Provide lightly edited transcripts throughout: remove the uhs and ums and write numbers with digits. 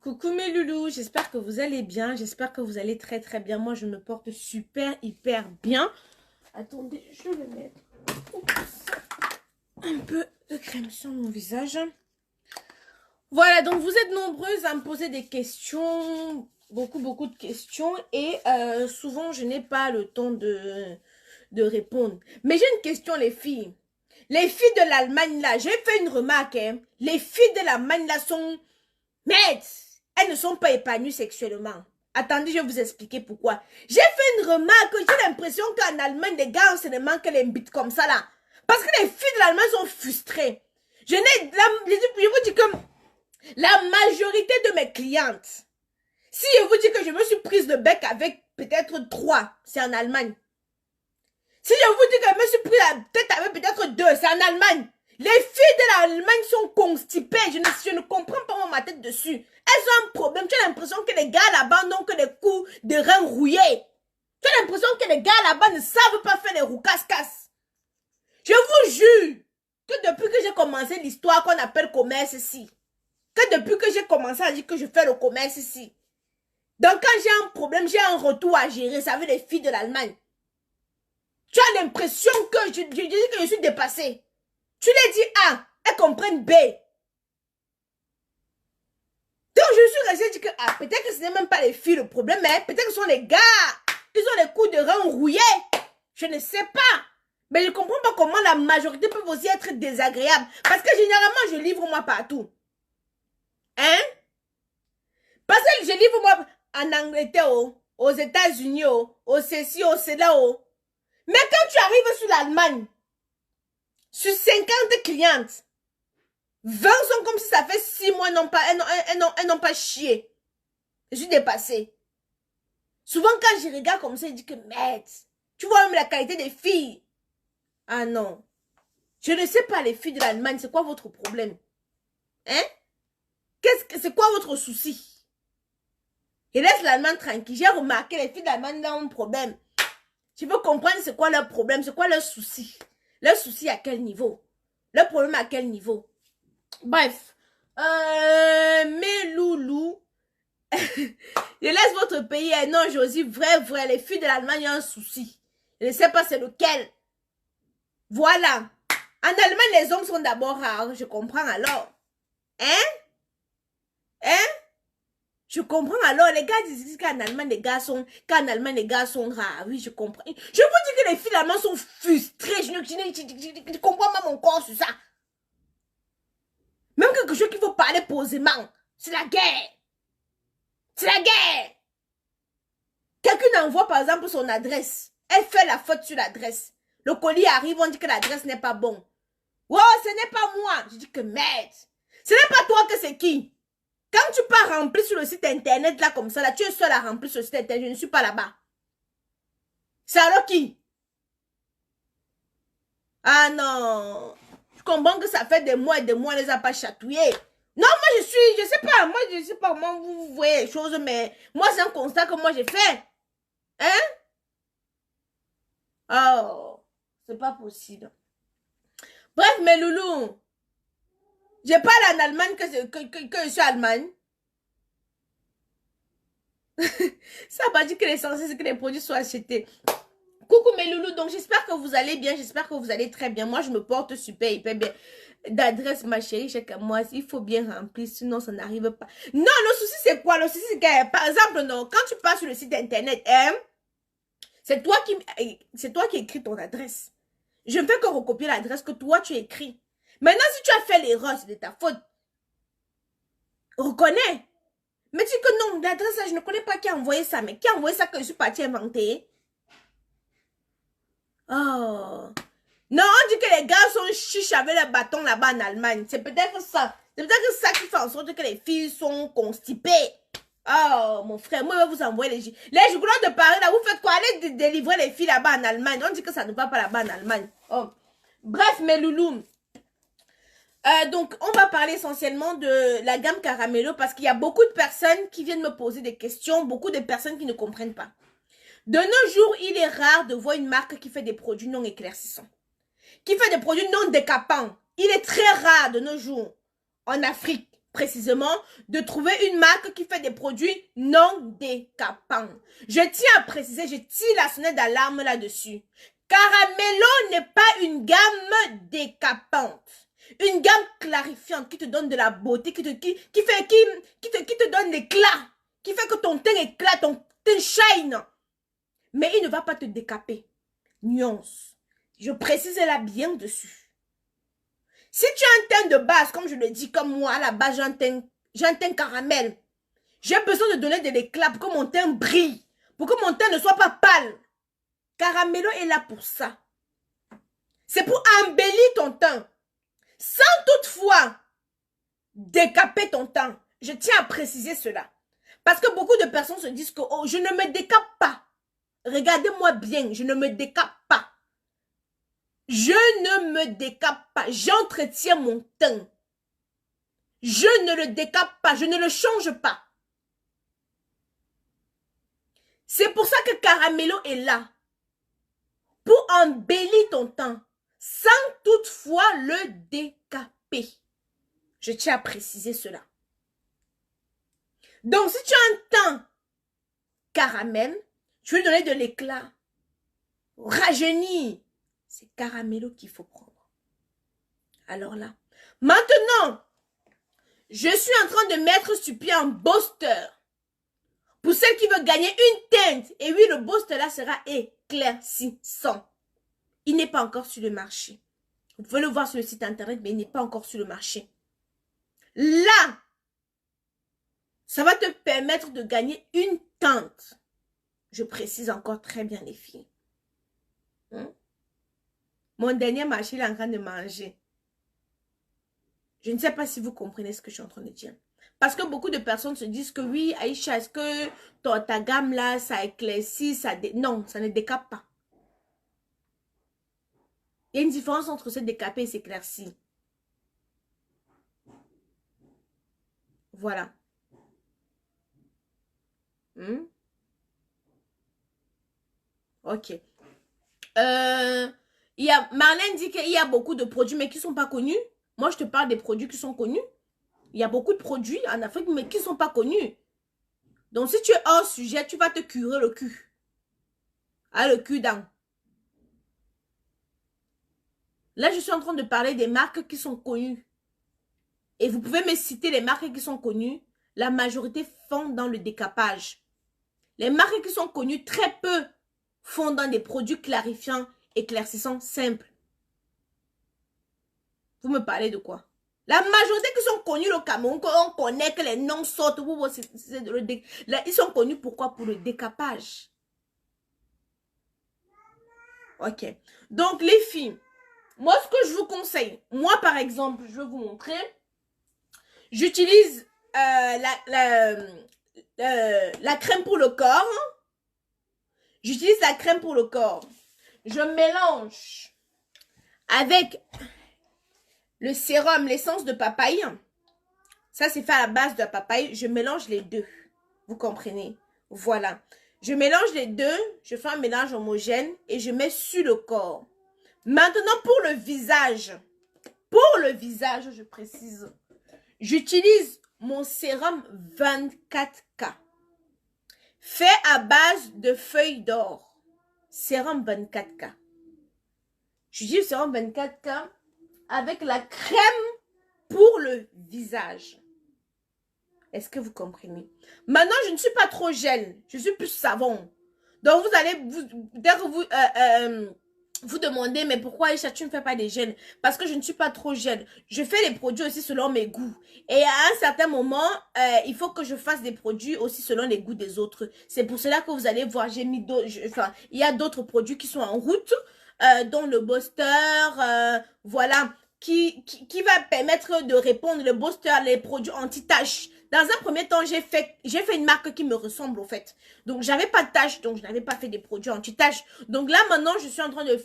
Coucou mes loulous, j'espère que vous allez bien, j'espère que vous allez très très bien. Moi je me porte super hyper bien. Attendez, je vais mettre un peu de crème sur mon visage. Voilà, donc vous êtes nombreuses à me poser des questions, beaucoup de questions et souvent je n'ai pas le temps de répondre. Mais j'ai une question les filles. Les filles de l'Allemagne là, j'ai fait une remarque, hein. Les filles de l'Allemagne là sont... Mais elles ne sont pas épanouies sexuellement. Attendez, je vais vous expliquer pourquoi. J'ai fait une remarque, j'ai l'impression qu'en Allemagne, les gars, on se demande qu'elles les bites comme ça là. Parce que les filles de l'Allemagne sont frustrées. Je vous dis que la majorité de mes clientes, si je vous dis que je me suis prise le bec avec peut-être 3, c'est en Allemagne. Si je vous dis que je me suis pris la tête avec peut-être 2, c'est en Allemagne. Les filles de l'Allemagne sont constipées. Je ne comprends pas ma tête dessus. Elles ont un problème. Tu as l'impression que les gars là-bas n'ont que des coups de reins rouillés. Tu as l'impression que les gars là-bas ne savent pas faire les roues casse-casse. Je vous jure que depuis que j'ai commencé l'histoire qu'on appelle commerce ici, que depuis que j'ai commencé à dire que je fais le commerce ici, donc quand j'ai un problème, j'ai un retour à gérer, ça veut les filles de l'Allemagne. Tu as l'impression que je dis que je suis dépassée. Tu les dis A, elles comprennent B. Donc je suis restée dit que peut-être que ce n'est même pas les filles le problème, mais peut-être que ce sont les gars. Ils ont les coups de reins rouillés. Je ne sais pas. Mais je ne comprends pas comment la majorité peut aussi être désagréable. Parce que généralement, je livre moi partout. Hein? Parce que je livre moi en Angleterre, aux États-Unis, au ceci, au cela. Mais quand tu arrives sur l'Allemagne, sur 50 clientes, 20 sont comme si ça fait 6 mois, elles n'ont pas chié. Je suis dépassée. Souvent, quand je regarde comme ça, je dis que, merde, tu vois même la qualité des filles. Ah non. Je ne sais pas, les filles de l'Allemagne, c'est quoi votre problème? Hein? C'est quoi votre souci? Et laisse l'Allemagne tranquille. J'ai remarqué, les filles de l'Allemagne ont un problème. Je veux comprendre c'est quoi leur problème, c'est quoi leur souci. Leur souci à quel niveau? Leur problème à quel niveau? Bref, mes loulous, je laisse votre pays. Non, Josie, vrai, les filles de l'Allemagne ont un souci. Je ne sais pas c'est lequel. Voilà. En Allemagne, les hommes sont d'abord rares, je comprends alors. Hein? Je comprends alors. Les gars disent qu'en Allemagne, les gars sont rares. Oui, je comprends. Je vous dis que les filles allemandes sont frustrées. Je ne comprends pas mon corps sur ça. Même quelque chose qu'il faut parler posément. C'est la guerre. C'est la guerre. Quelqu'un envoie par exemple son adresse. Elle fait la faute sur l'adresse. Le colis arrive, on dit que l'adresse n'est pas bon. Oh, ce n'est pas moi. Je dis que merde. Ce n'est pas toi que c'est qui? Quand tu pars remplir sur le site internet là comme ça, là, tu es seul à remplir sur le site internet. Je ne suis pas là-bas. C'est alors qui? Ah non. Je comprends que ça fait des mois et des mois, on les a pas chatouillés. Non, moi je sais pas comment vous voyez les choses, mais moi c'est un constat que moi j'ai fait. Hein? Oh, c'est pas possible. Bref, mes loulous, je parle en Allemagne que je suis Allemagne. Ça va dire que l'essentiel c'est que les produits soient achetés. Coucou mes loulous, donc j'espère que vous allez bien, j'espère que vous allez très bien. Moi je me porte super, hyper bien. D'adresse, ma chérie, chaque mois, il faut bien remplir, sinon ça n'arrive pas. Non, le souci c'est quoi? Le souci c'est que, par exemple, non, quand tu passes sur le site internet, hein, c'est toi qui écris ton adresse. Je ne fais que recopier l'adresse que toi tu écris. Maintenant, si tu as fait l'erreur, c'est de ta faute. Reconnais. Mais dis que non, l'adresse, je ne connais pas qui a envoyé ça, mais qui a envoyé ça que je suis partie inventer? Oh. Non, on dit que les gars sont chiches avec le bâton là-bas en Allemagne. C'est peut-être ça. C'est peut-être ça qui fait en sorte que les filles sont constipées. Oh, mon frère, moi, je vais vous envoyer les joueurs de Paris, là, vous faites quoi? Allez délivrer les filles là-bas en Allemagne. On dit que ça ne va pas là-bas en Allemagne. Oh. Bref, mes loulous. Donc, on va parler essentiellement de la gamme Caramello parce qu'il y a beaucoup de personnes qui viennent me poser des questions, beaucoup de personnes qui ne comprennent pas. De nos jours, il est rare de voir une marque qui fait des produits non éclaircissants, qui fait des produits non décapants. Il est très rare de nos jours, en Afrique, précisément de trouver une marque qui fait des produits non décapants. Je tiens à préciser, je tire la sonnette d'alarme là-dessus. Caramello n'est pas une gamme décapante. Une gamme clarifiante qui te donne de la beauté, qui te donne l'éclat, qui fait que ton teint éclate, ton teint shine. Mais il ne va pas te décaper. Nuance. Je précise là bien dessus. Si tu as un teint de base, comme je le dis, comme moi, à la base, j'ai un teint caramel. J'ai besoin de donner de l'éclat pour que mon teint brille, pour que mon teint ne soit pas pâle. Caramello est là pour ça. C'est pour embellir ton teint. Sans toutefois décaper ton teint. Je tiens à préciser cela. Parce que beaucoup de personnes se disent que oh, je ne me décape pas. Regardez-moi bien, je ne me décape pas. Je ne me décape pas. J'entretiens mon teint. Je ne le décape pas. Je ne le change pas. C'est pour ça que Caramello est là. Pour embellir ton teint. Sans toutefois le décaper. Je tiens à préciser cela. Donc, si tu as un teint caramel, tu veux donner de l'éclat, rajeunir, c'est Caramello qu'il faut prendre. Alors là, maintenant, je suis en train de mettre sur pied un booster. Pour celle qui veut gagner une teinte. Et oui, le booster là sera éclaircissant. Il n'est pas encore sur le marché. Vous pouvez le voir sur le site internet, mais il n'est pas encore sur le marché. Là, ça va te permettre de gagner une teinte. Je précise encore très bien les filles. Mon dernier marché, il est en train de manger. Je ne sais pas si vous comprenez ce que je suis en train de dire. Parce que beaucoup de personnes se disent que oui, Aïcha, est-ce que ta gamme là, ça éclaircit, non, ça ne décape pas. Il y a une différence entre se décaper et s'éclaircir. Voilà. Ok. Marlène dit qu'il y a beaucoup de produits, mais qui ne sont pas connus. Moi, je te parle des produits qui sont connus. Il y a beaucoup de produits en Afrique, mais qui ne sont pas connus. Donc, si tu es hors sujet, tu vas te curer le cul. Ah, le cul dans. Là, je suis en train de parler des marques qui sont connues. Et vous pouvez me citer les marques qui sont connues. La majorité font dans le décapage. Les marques qui sont connues, très peu font dans des produits clarifiants, éclaircissants, simples. Vous me parlez de quoi? La majorité qui sont connus au Cameroun, qu'on connaît, que les noms sortent, ils sont connus pourquoi? Pour le décapage. Ok. Donc, les filles, moi, ce que je vous conseille, moi, par exemple, je vais vous montrer. J'utilise la crème pour le corps. J'utilise la crème pour le corps. Je mélange avec le sérum, l'essence de papaye. Ça, c'est fait à la base de la papaye. Je mélange les deux. Vous comprenez? Voilà. Je mélange les deux. Je fais un mélange homogène et je mets sur le corps. Maintenant, pour le visage. Pour le visage, je précise. J'utilise mon sérum 24K. Fait à base de feuilles d'or. Sérum 24K. J'utilise le sérum 24K avec la crème pour le visage. Est-ce que vous comprenez? Maintenant, je ne suis pas trop gel. Je suis plus savon. Donc, vous allez, dès que vous demandez, mais pourquoi Aïcha, tu ne fais pas des gels? Parce que je ne suis pas trop gel. Je fais les produits aussi selon mes goûts. Et à un certain moment, il faut que je fasse des produits aussi selon les goûts des autres. C'est pour cela que vous allez voir, j'ai mis d'autres, il y a d'autres produits qui sont en route, dont le booster, voilà, qui va permettre de répondre, le booster, les produits anti-taches. Dans un premier temps, j'ai fait une marque qui me ressemble au fait. Donc, j'avais pas de taches, donc je n'avais pas fait des produits anti-taches. Donc là, maintenant, je suis en train de...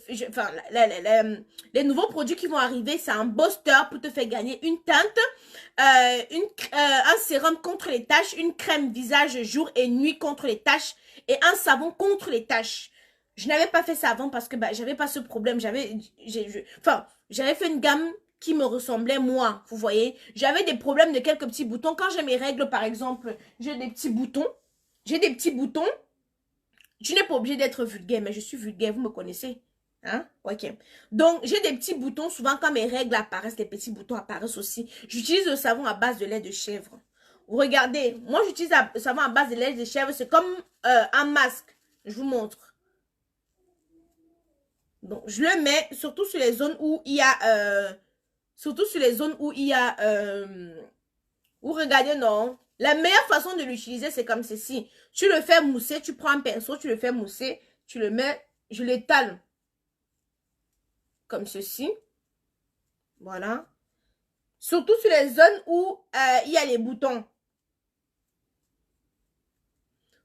les nouveaux produits qui vont arriver, c'est un booster pour te faire gagner une teinte, un sérum contre les taches, une crème visage jour et nuit contre les taches et un savon contre les taches. Je n'avais pas fait ça avant parce que j'avais pas ce problème. J'avais fait une gamme qui me ressemblaient moi, vous voyez. J'avais des problèmes de quelques petits boutons. Quand j'ai mes règles, par exemple, j'ai des petits boutons. J'ai des petits boutons. Tu n'es pas obligé d'être vulgaire, mais je suis vulgaire, vous me connaissez. Hein? Ok. Donc, j'ai des petits boutons. Souvent, quand mes règles apparaissent, les petits boutons apparaissent aussi. J'utilise le savon à base de lait de chèvre. Regardez, moi, j'utilise le savon à base de lait de chèvre. C'est comme un masque. Je vous montre. Donc, je le mets surtout sur les zones où il y a... surtout sur les zones où il y a... Ou regardez, non. La meilleure façon de l'utiliser, c'est comme ceci. Tu le fais mousser, tu prends un pinceau, tu le fais mousser, tu le mets, je l'étale. Comme ceci. Voilà. Surtout sur les zones où il y a les boutons.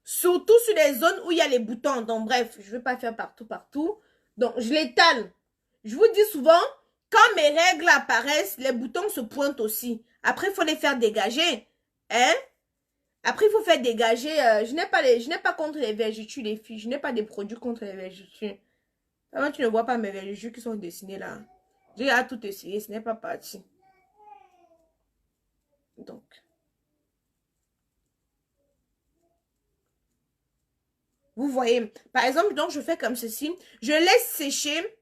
Surtout sur les zones où il y a les boutons. Donc, bref, je ne vais pas faire partout. Donc, je l'étale. Je vous dis souvent, quand mes règles apparaissent, les boutons se pointent aussi. Après, il faut les faire dégager. Hein? Après, il faut faire dégager. Je n'ai pas contre les vergetures, les filles. Je n'ai pas des produits contre les vergetures. Vraiment, tu ne vois pas mes vergetures qui sont dessinées là. J'ai à tout essayer. Ce n'est pas parti. Donc. Vous voyez. Par exemple, donc, je fais comme ceci. Je laisse sécher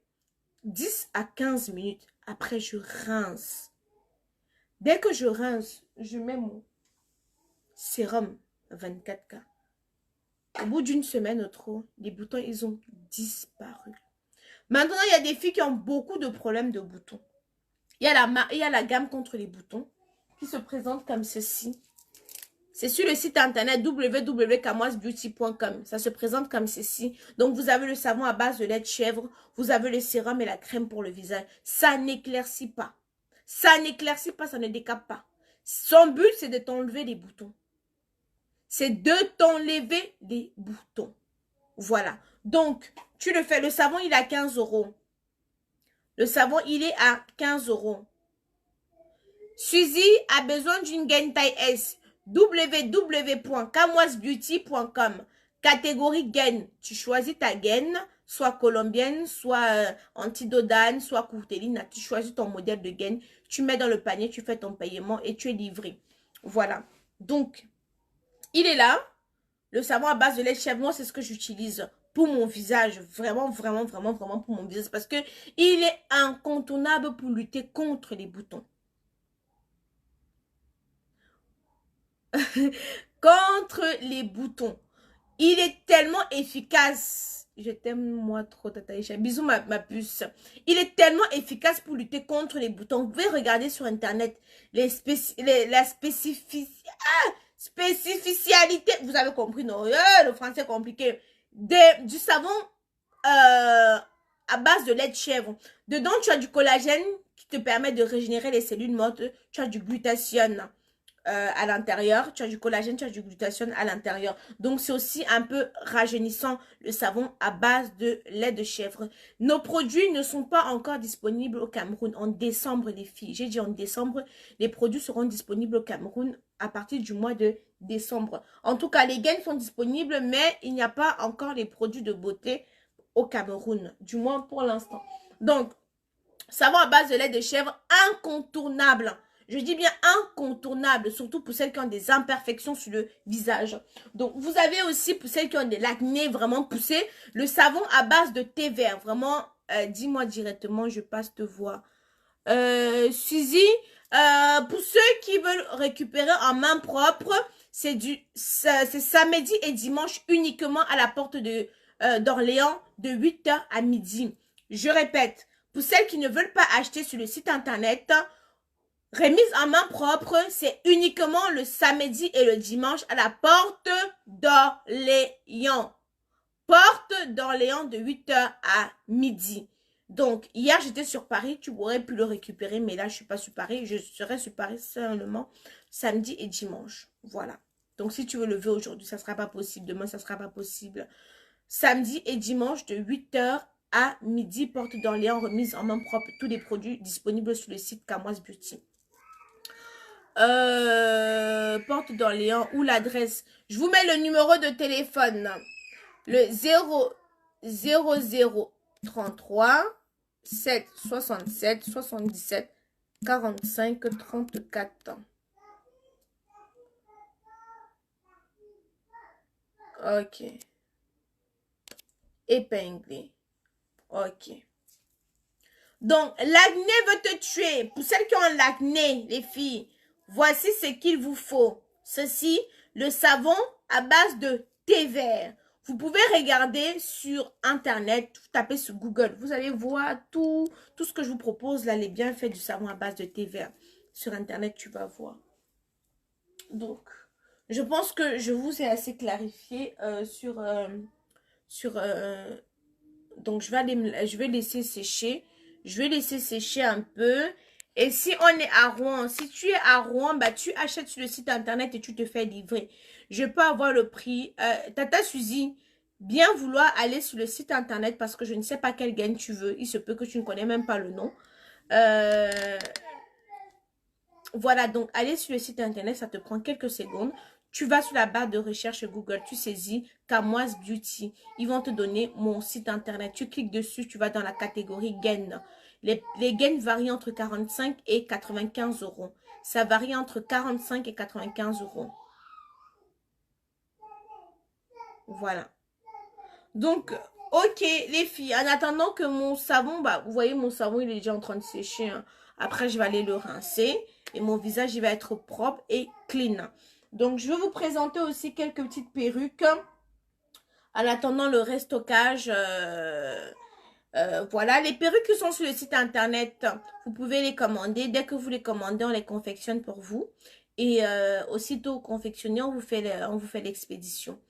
10 à 15 minutes. Après, je rince. Dès que je rince, je mets mon sérum 24K. Au bout d'une semaine ou trop, les boutons, ils ont disparu. Maintenant, il y a des filles qui ont beaucoup de problèmes de boutons. Il y a la gamme contre les boutons qui se présente comme ceci. C'est sur le site internet www.camoisebeauty.com. Ça se présente comme ceci. Donc, vous avez le savon à base de lait de chèvre. Vous avez le sérum et la crème pour le visage. Ça n'éclaircit pas. Ça n'éclaircit pas, ça ne décape pas. Son but, c'est de t'enlever les boutons. C'est de t'enlever les boutons. Voilà. Donc, tu le fais. Le savon, il est à 15 €. Le savon, il est à 15 €. Suzy a besoin d'une gaine taille S. www.camoisebeauty.com. Catégorie gaine. Tu choisis ta gaine, soit colombienne, soit antidodane, soit courteline. Tu choisis ton modèle de gaine. Tu mets dans le panier, tu fais ton paiement et tu es livré. Voilà. Donc, il est là. Le savon à base de lait de chèvre, moi, c'est ce que j'utilise pour mon visage. Vraiment pour mon visage. Parce que il est incontournable pour lutter contre les boutons. Contre les boutons. Il est tellement efficace. Je t'aime moi trop, Tata Isha. Bisous ma puce. Il est tellement efficace pour lutter contre les boutons. Vous pouvez regarder sur internet la spécificalité. Vous avez compris, non? Le français est compliqué. Du savon à base de lait de chèvre. Dedans, tu as du collagène qui te permet de régénérer les cellules mortes. Tu as du glutathione à l'intérieur, tu as du collagène, tu as du glutathione à l'intérieur. Donc, c'est aussi un peu rajeunissant, le savon à base de lait de chèvre. Nos produits ne sont pas encore disponibles au Cameroun. En décembre, les filles, j'ai dit en décembre, les produits seront disponibles au Cameroun à partir du mois de décembre. En tout cas, les gaines sont disponibles, mais il n'y a pas encore les produits de beauté au Cameroun, du moins pour l'instant. Donc, savon à base de lait de chèvre, incontournable. Je dis bien incontournable, surtout pour celles qui ont des imperfections sur le visage. Donc, vous avez aussi, pour celles qui ont de l'acné vraiment poussé, le savon à base de thé vert. Vraiment, dis-moi directement, je passe te voir. Suzy, pour ceux qui veulent récupérer en main propre, c'est samedi et dimanche uniquement à la porte de d'Orléans de 8 h à midi. Je répète, pour celles qui ne veulent pas acheter sur le site internet, remise en main propre, c'est uniquement le samedi et le dimanche à la porte d'Orléans. Porte d'Orléans de 8 h à midi. Donc, hier, j'étais sur Paris. Tu aurais pu le récupérer, mais là, je ne suis pas sur Paris. Je serai sur Paris seulement samedi et dimanche. Voilà. Donc, si tu veux lever aujourd'hui, ça ne sera pas possible. Demain, ça ne sera pas possible. Samedi et dimanche de 8 h à midi, porte d'Orléans, remise en main propre. Tous les produits disponibles sur le site Camoise Beauty. Porte d'Orléans ou l'adresse. Je vous mets le numéro de téléphone. Le 0033 7 67 77 45, 34. Ok. Épinglé. Ok. Donc, l'acné veut te tuer. Pour celles qui ont l'acné, les filles, voici ce qu'il vous faut. Ceci, le savon à base de thé vert. Vous pouvez regarder sur Internet, taper sur Google. Vous allez voir tout ce que je vous propose, là, les bienfaits du savon à base de thé vert. Sur Internet, tu vas voir. Donc, je pense que je vous ai assez clarifié donc, je vais laisser sécher. Je vais laisser sécher un peu. Et si on est à Rouen, si tu es à Rouen, bah, tu achètes sur le site internet et tu te fais livrer. Je peux avoir le prix. Tata Suzy, bien vouloir aller sur le site internet parce que je ne sais pas quelle gaine tu veux. Il se peut que tu ne connais même pas le nom. Voilà, donc aller sur le site internet, ça te prend quelques secondes. Tu vas sur la barre de recherche Google, tu saisis Kamoise Beauty. Ils vont te donner mon site internet. Tu cliques dessus, tu vas dans la catégorie gaines. Les gaines varient entre 45 et 95 euros. Ça varie entre 45 et 95 euros. Voilà. Donc, ok, les filles, en attendant que mon savon, bah, vous voyez, mon savon, il est déjà en train de sécher. Hein. Après, je vais aller le rincer. Et mon visage, il va être propre et clean. Donc, je vais vous présenter aussi quelques petites perruques. En attendant le restockage, voilà, les perruques qui sont sur le site internet, vous pouvez les commander. Dès que vous les commandez, on les confectionne pour vous. Et aussitôt confectionné, on vous fait l'expédition.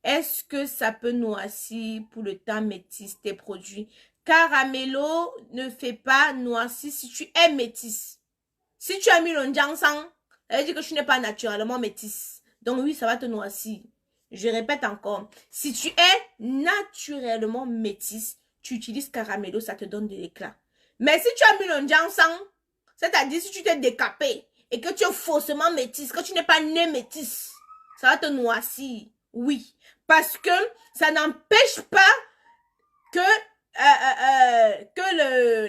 Est-ce que ça peut noircir pour le temps métis tes produits? Caramello ne fait pas noircir si tu es métisse. Si tu as mis le Jiangsang, ça veut dire que tu n'es pas naturellement métisse. Donc oui, ça va te noircir. Je répète encore. Si tu es naturellement métisse, tu utilises Caramello, ça te donne de l'éclat. Mais si tu as mis le Jiangsang, c'est-à-dire si tu t'es décapé et que tu es faussement métisse, que tu n'es pas né métisse, ça va te noircir. Oui. Parce que ça n'empêche pas que,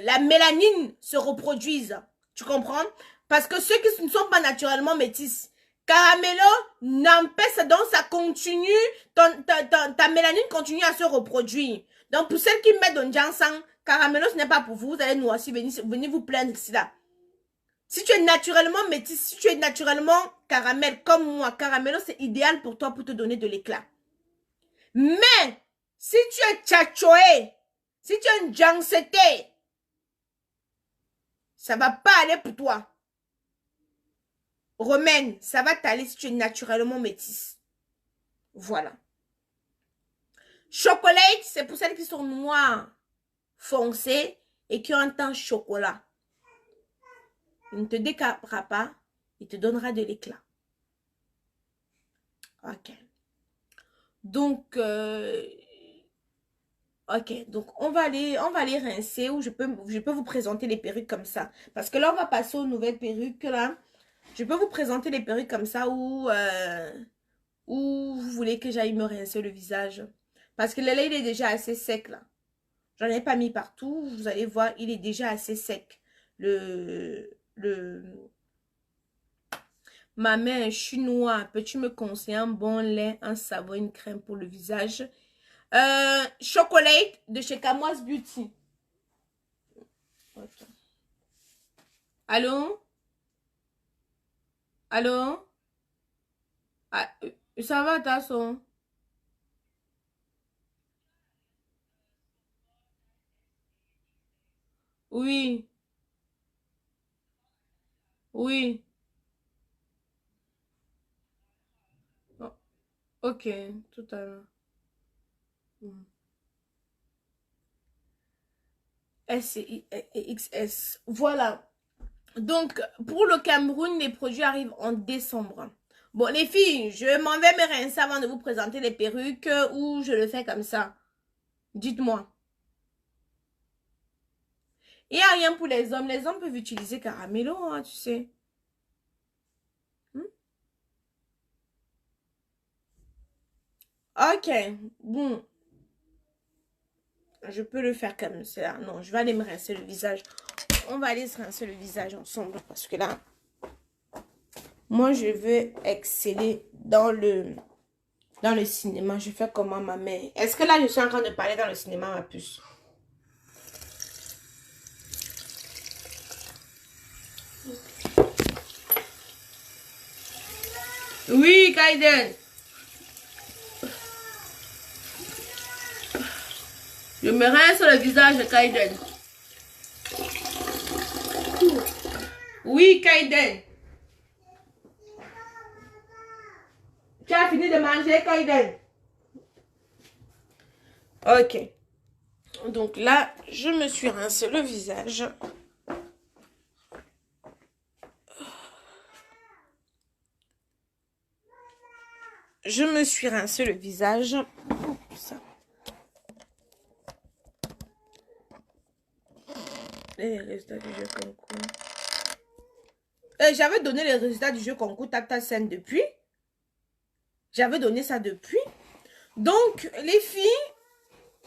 la mélanine se reproduise. Tu comprends? Parce que ceux qui ne sont pas naturellement métis, Caramello n'empêche, donc ça continue, ta mélanine continue à se reproduire. Donc pour celles qui mettent dans Jiangsang, Caramello ce n'est pas pour vous, vous allez noircir, venez vous plaindre ici là. Si tu es naturellement métis, si tu es naturellement caramel comme moi, Caramello c'est idéal pour toi pour te donner de l'éclat. Mais, si tu es tchatchoé, si tu es un Jiangseté, ça va pas aller pour toi. Romaine, ça va t'aller si tu es naturellement métisse. Voilà. Chocolat, c'est pour celles qui sont noires, foncées et qui ont un teint chocolat. Il ne te décapera pas, il te donnera de l'éclat. Ok. Donc, ok, donc on va aller rincer ou je peux vous présenter les perruques comme ça. Parce que là, on va passer aux nouvelles perruques là. Je peux vous présenter les perruques comme ça ou vous voulez que j'aille me rincer le visage. Parce que le lait, il est déjà assez sec là. J'en ai pas mis partout. Vous allez voir, il est déjà assez sec. Ma main chinoise, peux-tu me conseiller un bon lait, un savon, une crème pour le visage? Chocolat de chez Kamoise Beauty. Okay. Allô? Allô? Ah, ça va, ta son? Oui, oui. Oh, ok, tout à l'heure. Mm. S, I, XS. Voilà. Donc, pour le Cameroun, les produits arrivent en décembre. Bon, les filles, je m'en vais me rincer avant de vous présenter les perruques ou je le fais comme ça. Dites-moi. Il n'y a rien pour les hommes. Les hommes peuvent utiliser Caramello, hein, tu sais. Hmm? Ok, bon. Je peux le faire comme ça. Non, je vais aller me rincer le visage on va aller se rincer le visage ensemble parce que là, moi, je veux exceller dans le cinéma. Je fais comment ma mère? Est-ce que là, je suis en train de parler dans le cinéma, ma puce? Oui, Kaiden. Je me rince le visage, Kaiden. Oui, Kaiden. Tu as fini de manger, Kaiden? Ok. Donc là, je me suis rincé le visage. Je me suis rincé le visage. Ça. Et les résultats du jeu concours. J'avais donné les résultats du jeu concours Tata Scène depuis. J'avais donné ça depuis. Donc, les filles...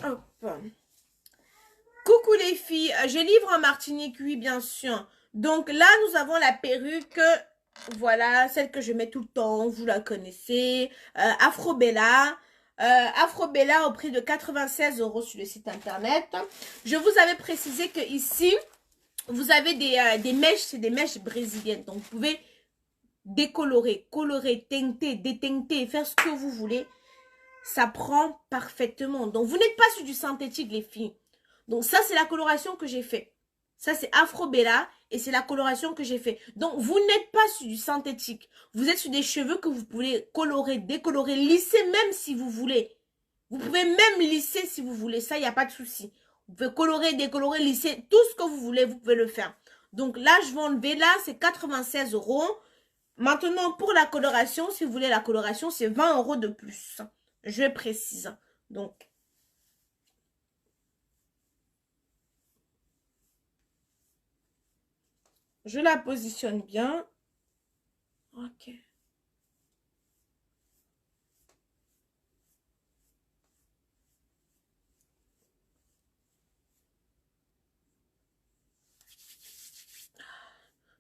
Hop. Coucou les filles. Je livre en Martinique, oui, bien sûr. Donc là, nous avons la perruque... Voilà, celle que je mets tout le temps, vous la connaissez. Afro Bella. Afro Bella au prix de 96 € sur le site internet. Je vous avais précisé que ici, vous avez des mèches, c'est des mèches brésiliennes. Donc, vous pouvez décolorer, colorer, teinter, déteinter, faire ce que vous voulez. Ça prend parfaitement. Donc, vous n'êtes pas sur du synthétique, les filles. Donc, ça, c'est la coloration que j'ai fait. Ça, c'est Afro Bella et c'est la coloration que j'ai fait. Donc, vous n'êtes pas sur du synthétique. Vous êtes sur des cheveux que vous pouvez colorer, décolorer, lisser même si vous voulez. Vous pouvez même lisser si vous voulez. Ça, il n'y a pas de souci. Vous pouvez colorer, décolorer, lisser, tout ce que vous voulez, vous pouvez le faire. Donc là, je vais enlever là, c'est 96 €. Maintenant, pour la coloration, si vous voulez la coloration, c'est 20 € de plus. Je précise. Donc, je la positionne bien. Ok.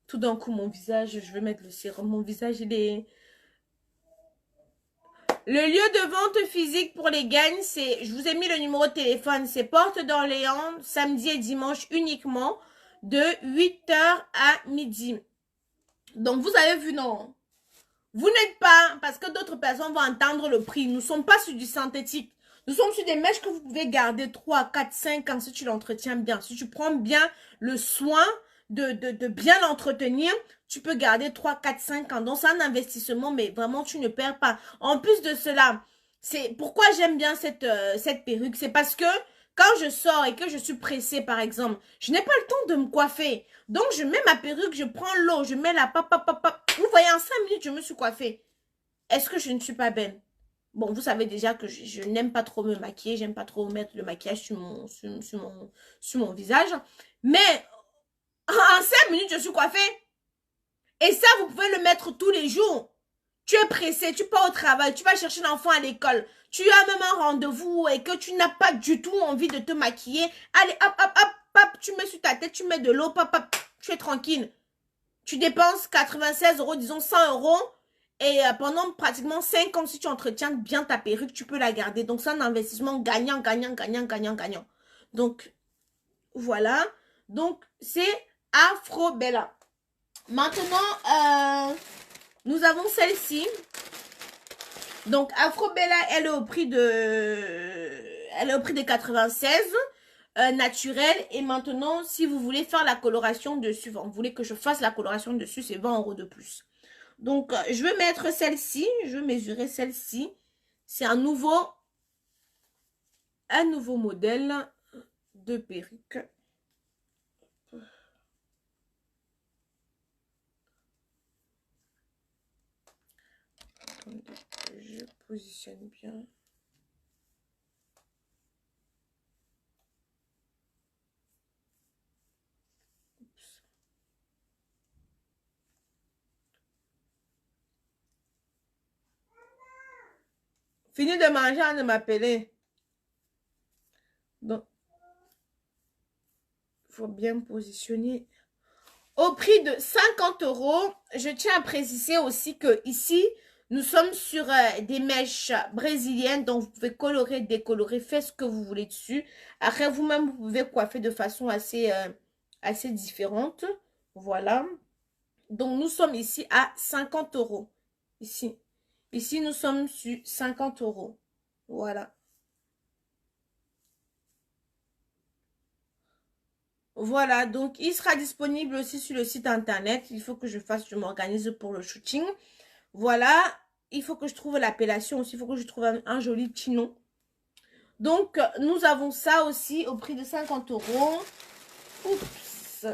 Tout d'un coup, mon visage, je vais mettre le sérum. Mon visage, il est... Le lieu de vente physique pour les gains, c'est... Je vous ai mis le numéro de téléphone. C'est Porte d'Orléans, samedi et dimanche uniquement, de 8 h à midi. Donc, vous avez vu, non? Vous n'êtes pas... Parce que d'autres personnes vont entendre le prix. Nous ne sommes pas sur du synthétique. Nous sommes sur des mèches que vous pouvez garder 3, 4, 5 ans si tu l'entretiens bien. Si tu prends bien le soin de bien l'entretenir, tu peux garder 3, 4, 5 ans. Donc, c'est un investissement, mais vraiment, tu ne perds pas. En plus de cela, c'est pourquoi j'aime bien cette perruque. C'est parce que quand je sors et que je suis pressée, par exemple, je n'ai pas le temps de me coiffer. Donc, je mets ma perruque, je prends l'eau, je mets la papa. Vous voyez, en 5 minutes, je me suis coiffée. Est-ce que je ne suis pas belle? Bon, vous savez déjà que je n'aime pas trop me maquiller. J'aime pas trop mettre le maquillage sur mon visage. Mais en 5 minutes, je suis coiffée. Et ça, vous pouvez le mettre tous les jours. Tu es pressé, tu pars au travail, tu vas chercher l'enfant à l'école. Tu as même un rendez-vous et que tu n'as pas du tout envie de te maquiller. Allez, hop, tu mets sur ta tête, tu mets de l'eau, hop, tu es tranquille. Tu dépenses 96 €, disons 100 €. Et pendant pratiquement 5 ans, si tu entretiens bien ta perruque, tu peux la garder. Donc, c'est un investissement gagnant. Donc, voilà. Donc, c'est Afro Bella. Maintenant, nous avons celle-ci. Donc, Afro Bella, elle est au prix de 96 naturel. Et maintenant, si vous voulez faire la coloration dessus, vous voulez que je fasse la coloration dessus, c'est 20 € de plus. Donc, je vais mettre celle-ci. Je vais mesurer celle-ci. C'est un nouveau modèle de perruque. Attendez, je positionne bien. Fini de manger avant de m'appeler. Donc, il faut bien positionner au prix de 50 euros. Je tiens à préciser aussi que ici, nous sommes sur des mèches brésiliennes. Donc, vous pouvez colorer, décolorer, faire ce que vous voulez dessus. Après, vous-même, vous pouvez coiffer de façon assez différente. Voilà. Donc, nous sommes ici à 50 euros. Ici. Ici, nous sommes sur 50 euros. Voilà. Voilà, donc il sera disponible aussi sur le site internet. Il faut que je m'organise pour le shooting. Voilà, il faut que je trouve l'appellation aussi. Il faut que je trouve un joli petit nom. Donc, nous avons ça aussi au prix de 50 euros. Oups.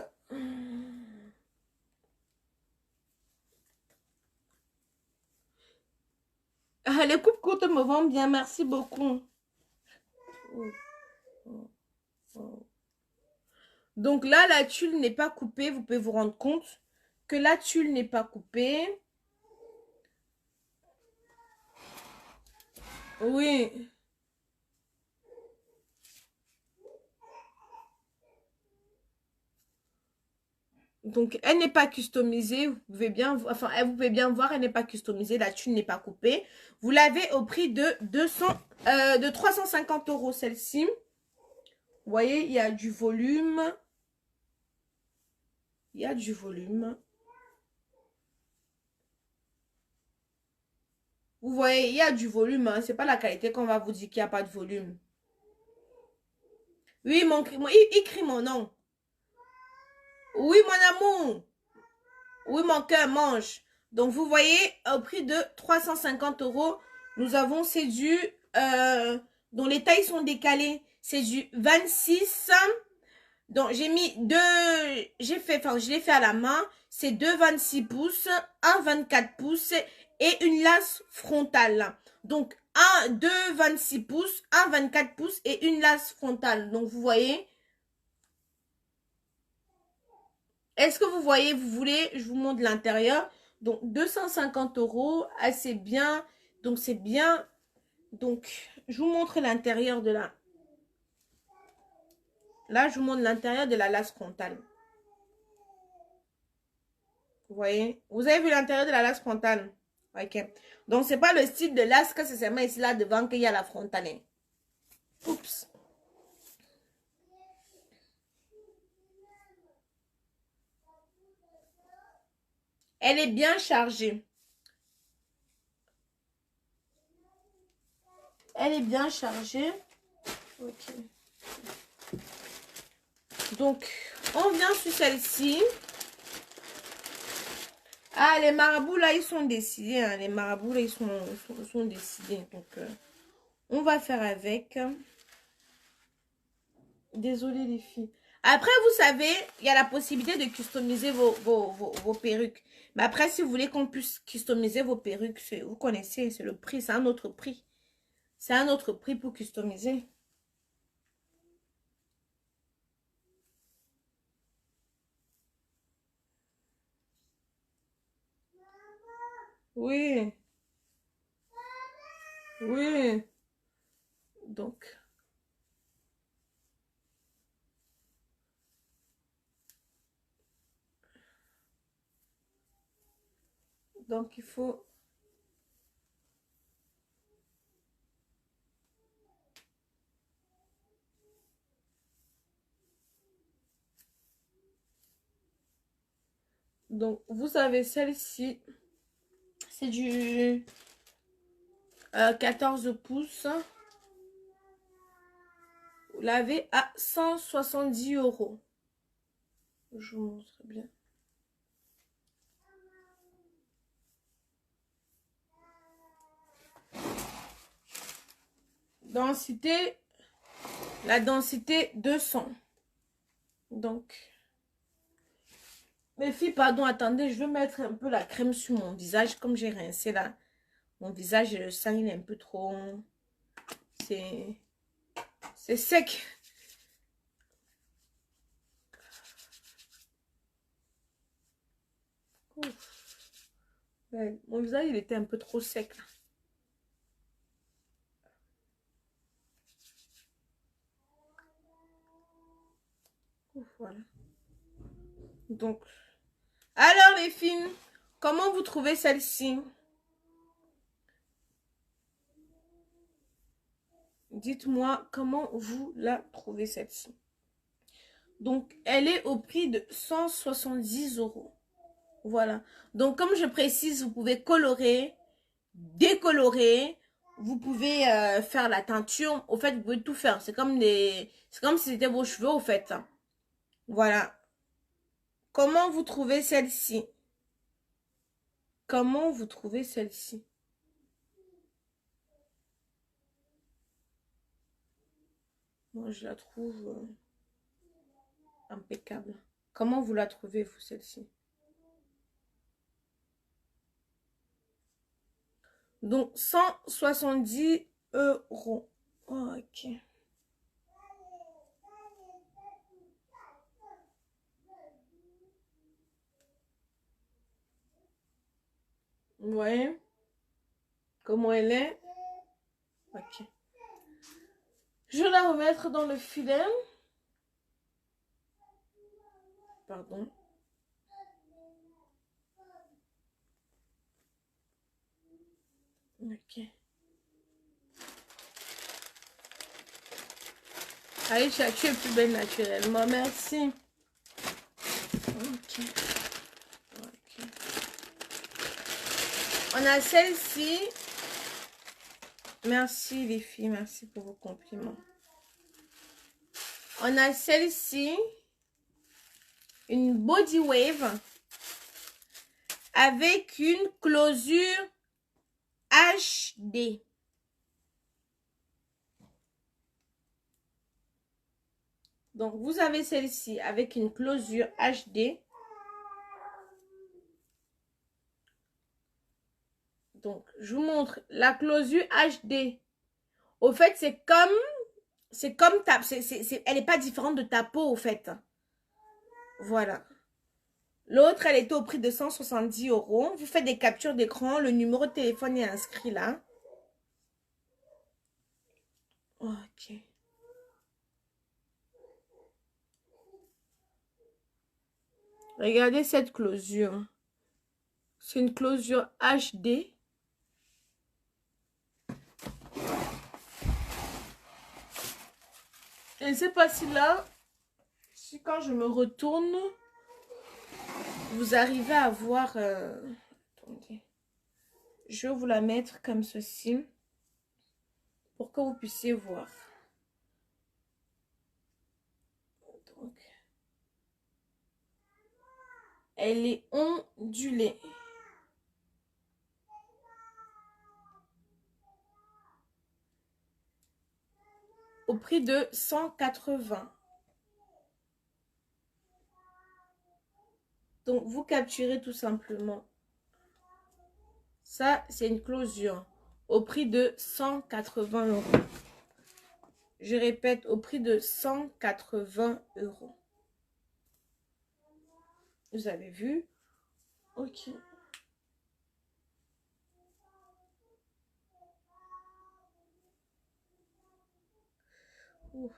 Ah, les coupes courtes me vont bien, merci beaucoup. Donc là, la tulle n'est pas coupée. Vous pouvez vous rendre compte que la tulle n'est pas coupée. Oui. Donc, elle n'est pas customisée. Vous pouvez bien, enfin, vous pouvez bien voir, elle n'est pas customisée. La tulle n'est pas coupée. Vous l'avez au prix de 350 euros, celle-ci. Vous voyez, il y a du volume. Il y a du volume. Vous voyez, il y a du volume. Hein. C'est pas la qualité qu'on va vous dire qu'il n'y a pas de volume. Oui, il écrit mon nom. Oui, mon amour. Oui, mon cœur mange. Donc, vous voyez, au prix de 350 euros, nous avons, c'est du, dont les tailles sont décalées. C'est du 26. Donc, j'ai mis deux, je l'ai fait à la main. C'est deux 26 pouces, un 24 pouces et une lace frontale. Donc, deux 26 pouces, un 24 pouces et une lace frontale. Donc, vous voyez. Est-ce que vous voyez, vous voulez, je vous montre l'intérieur. Donc, 250 euros, assez bien. Donc, c'est bien. Donc, je vous montre l'intérieur de la... Là, je vous montre l'intérieur de la lace frontale. Vous voyez? Vous avez vu l'intérieur de la lace frontale? Ok. Donc, c'est pas le style de lace que c'est seulement ici, là, devant qu'il y a la frontale. Hein. Oups. Elle est bien chargée. Elle est bien chargée. Ok. Donc, on vient sur celle-ci. Ah, les marabouts, là, ils sont décidés. Hein. Les marabouts, là, ils sont décidés. Donc, on va faire avec. Désolée, les filles. Après, vous savez, il y a la possibilité de customiser vos perruques. Mais après, si vous voulez qu'on puisse customiser vos perruques, vous connaissez, c'est le prix, c'est un autre prix. C'est un autre prix pour customiser. Oui, oui. Donc, il faut... Donc, vous avez celle-ci. C'est du 14 pouces. Vous l'avez à 170 euros. Je vous montre bien. Densité, la densité 200. Donc, mes filles, pardon, attendez, je vais mettre un peu la crème sur mon visage. Comme j'ai rincé là, mon visage, le sang, il est un peu trop... C'est sec. Ouais, mon visage, il était un peu trop sec là. Voilà. Donc, Alors les filles, comment vous trouvez celle-ci? Dites-moi comment vous la trouvez celle-ci. Donc, elle est au prix de 170 €. Voilà. Donc, comme je précise, vous pouvez colorer, décolorer. Vous pouvez faire la teinture. Au fait, vous pouvez tout faire. C'est comme si c'était vos cheveux, au fait. Voilà. Comment vous trouvez celle-ci? Comment vous trouvez celle-ci? Moi, je la trouve impeccable. Comment vous la trouvez, vous, celle-ci? Donc, 170 €. Ok. Ouais. Comment elle est? Ok. Je vais la remettre dans le filet. Pardon. Ok. Aïcha, tu es plus belle naturellement. Merci. Ok. Ok. On a celle-ci. Merci les filles. Merci pour vos compliments. On a celle-ci. Une body wave. Avec une closure HD. Donc, vous avez celle-ci avec une closure HD. Donc, je vous montre la closure HD. Au fait, c'est comme ta, elle n'est pas différente de ta peau, au fait. Voilà. L'autre, elle était au prix de 170 €. Vous faites des captures d'écran. Le numéro de téléphone est inscrit là. Ok. Regardez cette closure. C'est une closure HD. Je ne sais pas si là, si quand je me retourne, vous arrivez à voir... attendez. Je vais vous la mettre comme ceci pour que vous puissiez voir. Donc, elle est ondulée. Au prix de 180. Donc, vous capturez tout simplement. Ça, c'est une closure au prix de 180 €. Je répète, au prix de 180 €. Vous avez vu? Ok. Ouf.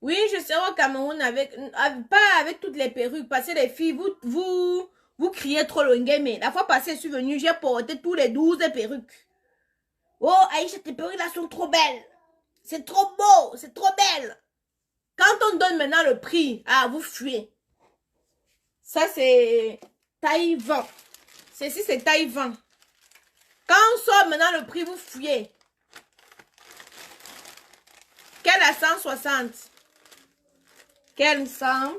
Oui, je serai au Cameroun pas avec toutes les perruques. Parce que les filles, vous criez trop le mais la fois passée, je suis venue, j'ai porté tous les 12 perruques. Oh, Aïcha, tes perruques là sont trop belles. C'est trop beau, c'est trop belle. Quand on donne maintenant le prix, ah, vous fuyez. Ça, c'est taille 20. Ceci, c'est taille 20. Quand on sort maintenant le prix, vous fuyez. Quelle à 160? Quelle 100?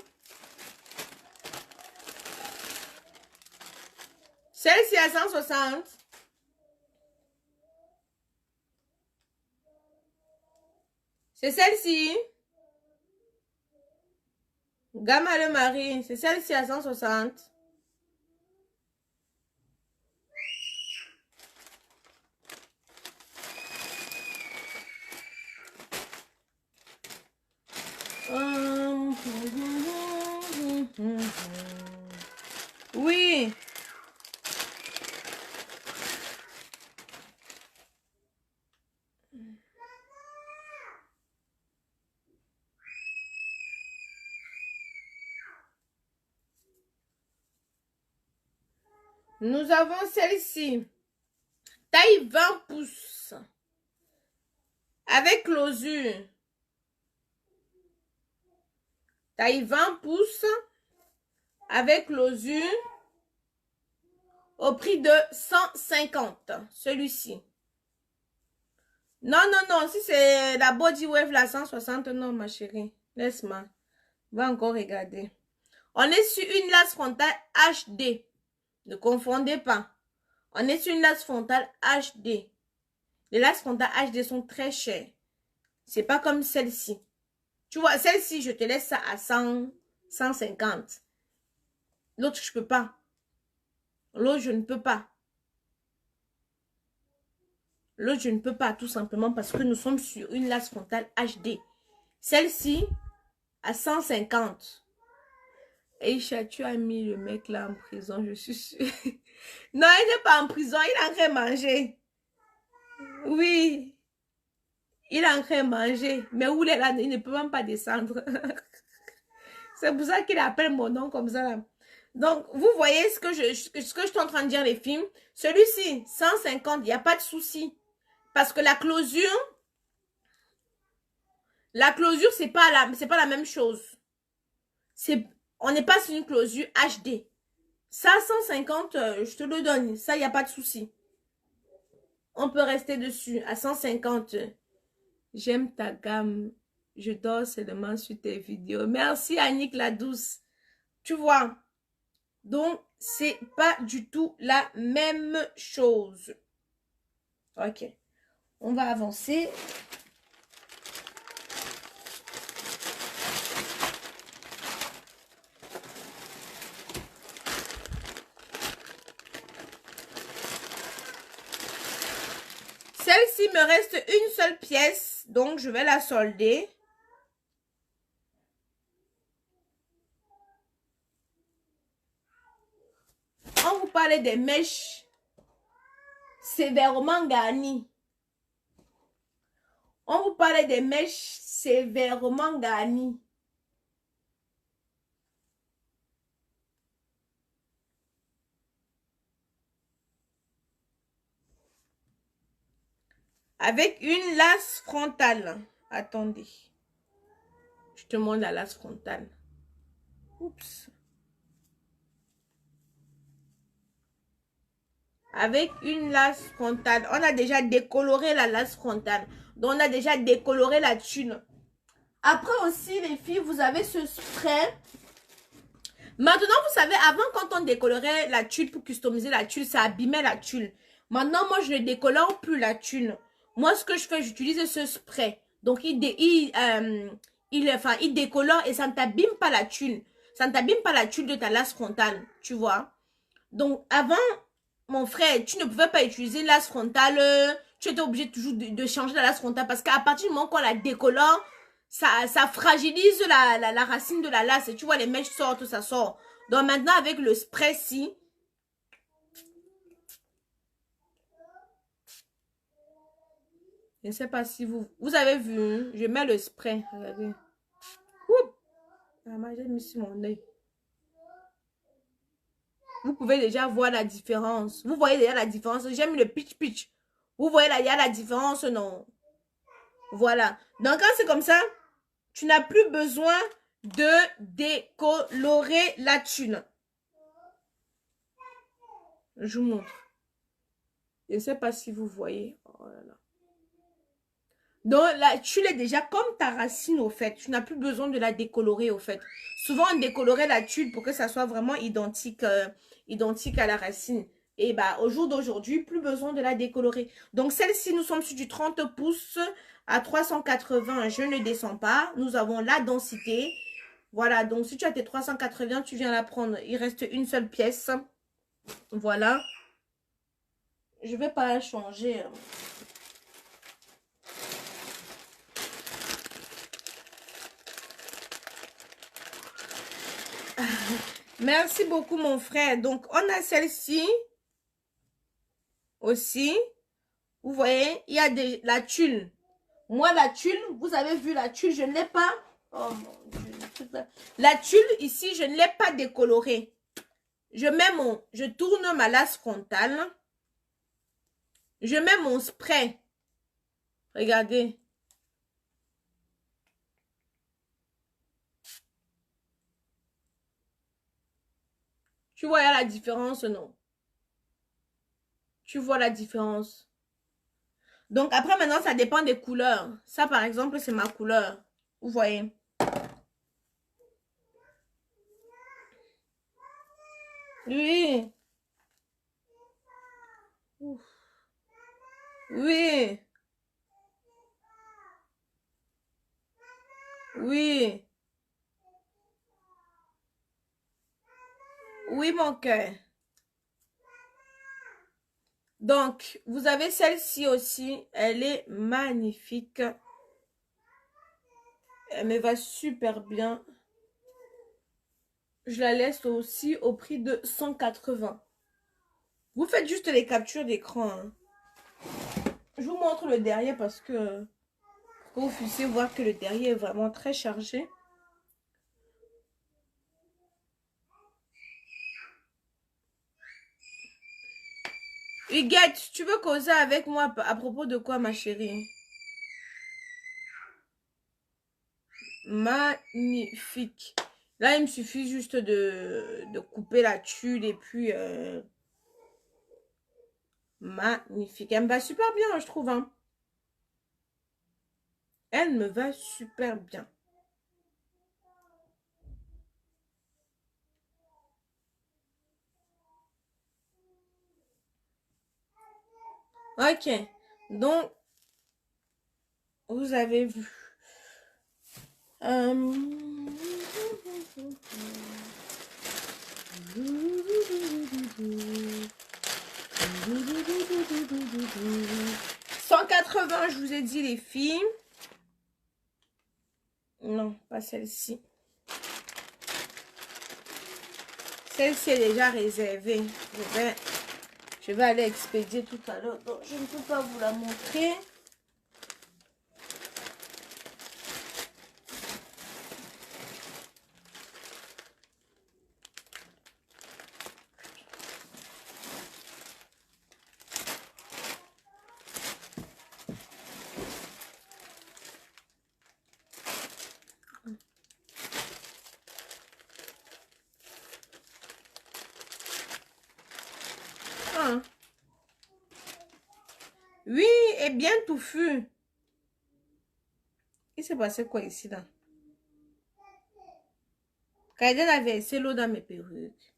Celle-ci à 160. C'est celle-ci. Gamma le mari. C'est celle-ci à 160. Oui. Nous avons celle-ci. Taille 20 pouces. Avec closure. Taille 20 pouces. Avec closure. Au prix de 150. Celui-ci. Non, non, non. Si c'est la Body Wave, la 160, non, ma chérie. Laisse-moi. Va encore regarder. On est sur une lace frontale HD. Ne confondez pas. On est sur une lace frontale HD. Les laces frontales HD sont très chères. C'est pas comme celle-ci. Tu vois, celle-ci, je te laisse ça à 100, 150. L'autre, je peux pas. L'autre, je ne peux pas. L'autre, je ne peux pas, tout simplement parce que nous sommes sur une lace frontale HD. Celle-ci, à 150. Aïcha, tu as mis le mec là en prison, je suis sûre. Non, il n'est pas en prison, il est en train de manger. Oui, il est en train de manger. Mais où il est là, il ne peut même pas descendre. C'est pour ça qu'il appelle mon nom comme ça. Là. Donc, vous voyez ce que je suis en train de dire, les films. Celui-ci, 150, il n'y a pas de souci. Parce que la closure, c'est pas la même chose. On n'est pas sur une closure HD. Ça, 150, je te le donne. Ça, il n'y a pas de souci. On peut rester dessus. À 150. J'aime ta gamme. Je dors seulement sur tes vidéos. Merci, Annick la douce. Tu vois. Donc, c'est pas du tout la même chose. Ok. On va avancer. Celle-ci me reste une seule pièce, donc je vais la solder. On vous parlait des mèches sévèrement garnies. On vous parlait des mèches sévèrement garnies. Avec une lace frontale. Attendez. Je te montre la lace frontale. Oups. Avec une lace frontale. On a déjà décoloré la lace frontale. Donc, on a déjà décoloré la thune. Après aussi, les filles, vous avez ce spray. Maintenant, vous savez, avant, quand on décolorait la tulle pour customiser la tulle, ça abîmait la tulle. Maintenant, moi, je ne décolore plus la tulle. Moi, ce que je fais, j'utilise ce spray. Donc, il décolore et ça ne t'abîme pas la tulle. Ça ne t'abîme pas la tulle de ta lace frontale, tu vois. Donc, avant, mon frère, tu ne pouvais pas utiliser lace frontale. Tu étais obligé toujours de changer la lace frontale parce qu'à partir du moment qu'on la décolore, ça fragilise la racine de la lace. Et tu vois, les mèches sortent, ça sort. Donc maintenant, avec le spray-ci, je ne sais pas si vous avez vu, hein? Je mets le spray. Regardez. J'ai mis sur mon œil. Vous pouvez déjà voir la différence. Vous voyez déjà la différence. J'aime le pitch. Vous voyez là, il y a la différence, non? Voilà. Donc, quand c'est comme ça, tu n'as plus besoin de décolorer la thune. Je vous montre. Je ne sais pas si vous voyez. Oh là là. Donc, la tulle est déjà comme ta racine, au fait. Tu n'as plus besoin de la décolorer, au fait. Souvent, on décolorait la tulle pour que ça soit vraiment identique à la racine. Et bah, au jour d'aujourd'hui, plus besoin de la décolorer. Donc, celle-ci, nous sommes sur du 30 pouces à 380. Je ne descends pas. Nous avons la densité. Voilà, donc si tu as tes 380, tu viens la prendre. Il reste une seule pièce. Voilà. Je ne vais pas la changer. Merci beaucoup, mon frère. Donc, on a celle-ci aussi. Vous voyez, il y a la tulle. Moi, la tulle, vous avez vu la tulle, je ne l'ai pas. Oh mon Dieu. La tulle, ici, je ne l'ai pas décolorée. Je tourne ma lace frontale. Je mets mon spray. Regardez. Tu vois la différence, non? Tu vois la différence. Donc, après, maintenant, ça dépend des couleurs. Ça, par exemple, c'est ma couleur. Vous voyez? Oui. Oui. Oui. Oui, mon cœur. Donc, vous avez celle-ci aussi. Elle est magnifique. Elle me va super bien. Je la laisse aussi au prix de 180. Vous faites juste les captures d'écran. Hein. Je vous montre le derrière parce que vous puissiez voir que le derrière est vraiment très chargé. Huguette, tu veux causer avec moi à propos de quoi, ma chérie? Magnifique. Là, il me suffit juste de couper la tulle et puis... magnifique. Elle me va super bien, je trouve. Hein. Elle me va super bien. Ok. Donc, vous avez vu. « 180, je vous ai dit, les filles. Non, pas celle-ci. Celle-ci est déjà réservée. Je vais aller expédier tout à l'heure. Donc, je ne peux pas vous la montrer. Ah. Oui, et bien touffu. Il s'est passé quoi ici, là? Kaiden a versé l'eau dans mes perruques.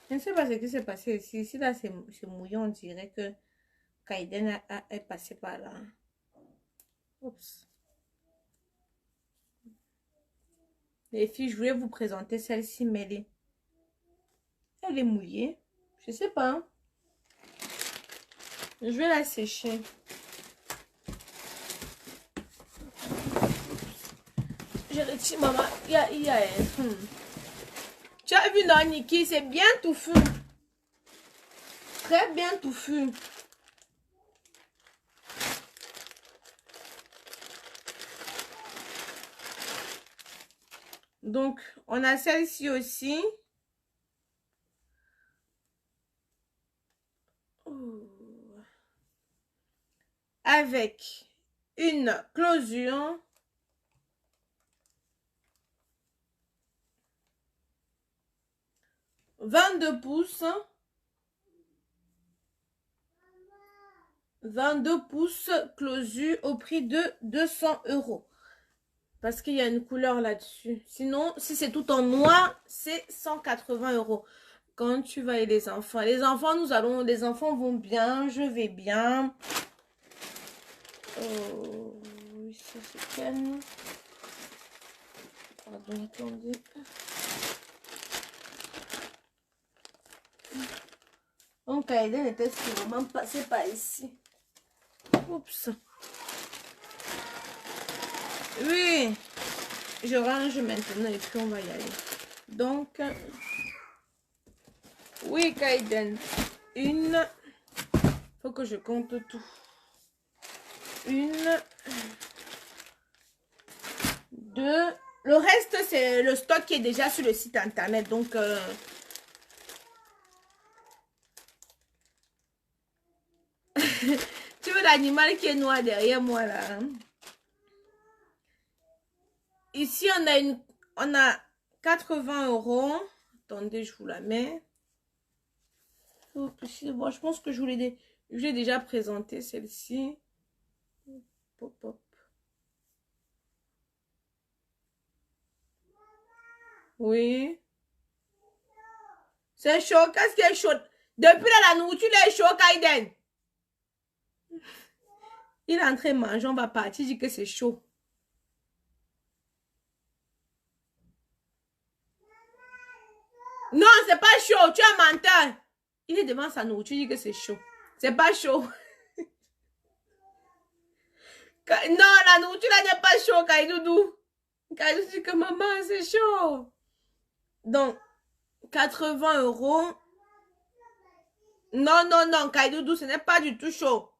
Je ne sais pas ce qui s'est passé ici. Ici, là, c'est mouillé. On dirait que Kaiden est passé par là. Oups. Les filles, je voulais vous présenter celle-ci, mais elle est mouillée. Je sais pas. Hein. Je vais la sécher. Je retire, maman. Il y a Tu as vu, non, Niki? C'est bien touffu. Très bien touffu. Donc, on a celle-ci aussi. Avec une closure. « 22 pouces. 22 pouces closure au prix de 200 €. Parce qu'il y a une couleur là-dessus. Sinon, si c'est tout en noir, c'est 180 €. Quand tu vas et les enfants. Les enfants vont bien, je vais bien. Oh, oui, ça c'est calme. Pardon, attendez. Donc, Kaiden était sûrement passé par ici. Oups. Oui. Je range maintenant et puis on va y aller. Donc, oui, Kaiden. Faut que je compte tout. 1, 2. Le reste, c'est le stock qui est déjà sur le site internet. Donc, tu veux l'animal qui est noir derrière moi, là. Hein? Ici, on a 80 €. Attendez, je vous la mets. Oh, bon, je pense que je l'ai déjà présenté, celle-ci. Pop, pop. Oui. C'est chaud. Qu'est-ce qui est chaud? Depuis là, la nourriture est chaud, Kaiden. Il est en train de manger, on va partir, il dit que c'est chaud. Non, c'est pas chaud, tu es un menteur. Il est devant sa nourriture, il dit que c'est chaud. C'est pas chaud. Non, la nourriture là n'est pas chaud, Kaidoudou. Kaidoudou dit que maman, c'est chaud. Donc, 80 €. Non, non, non, Kaidoudou, ce n'est pas du tout chaud.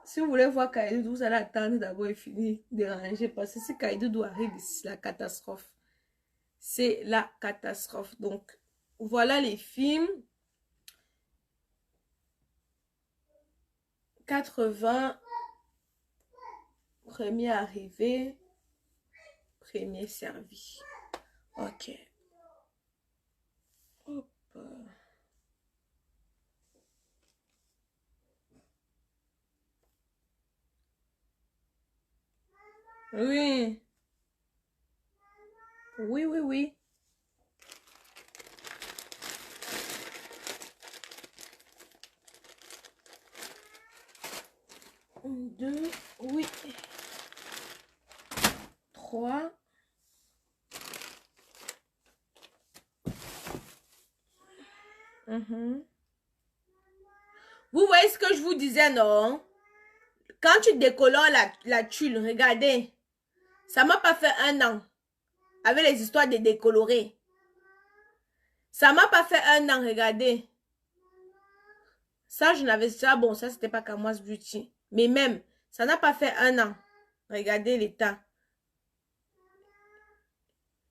Si vous voulez voir Kaidoudou, vous allez attendre d'abord et finir de ranger. Parce que si Kaidoudou arrive ici, c'est la catastrophe. C'est la catastrophe. Donc, voilà les films. 80. Premier arrivé. Premier servi. Ok. Hop. Oui. Oui, oui, oui. Un, 2, oui. 3. Vous voyez ce que je vous disais, non? Quand tu décolores la tulle, regardez. Ça m'a pas fait 1 an. Avec les histoires de décolorer. Ça m'a pas fait 1 an, regardez. Ça, je n'avais ça. Bon, ça, c'était pas Kamoise Beauty. Mais même, ça n'a pas fait 1 an. Regardez l'état.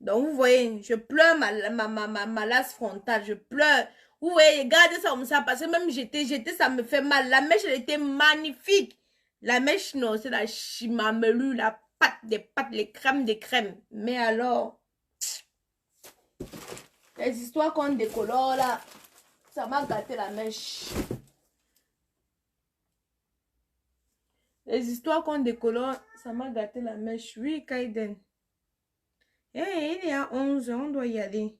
Donc, vous voyez, je pleure ma lace frontale. Je pleure. Vous voyez, regardez ça comme ça. Parce que même j'étais, ça me fait mal. La mèche, elle était magnifique. La mèche, non, c'est la chimamelu, la pâte des pâtes, les crèmes des crèmes. Mais alors, les histoires qu'on décolore là, ça m'a gâté la mèche. Les histoires qu'on décolore, ça m'a gâté la mèche. Oui, Kaiden. Eh, il est à 11 h, on doit y aller.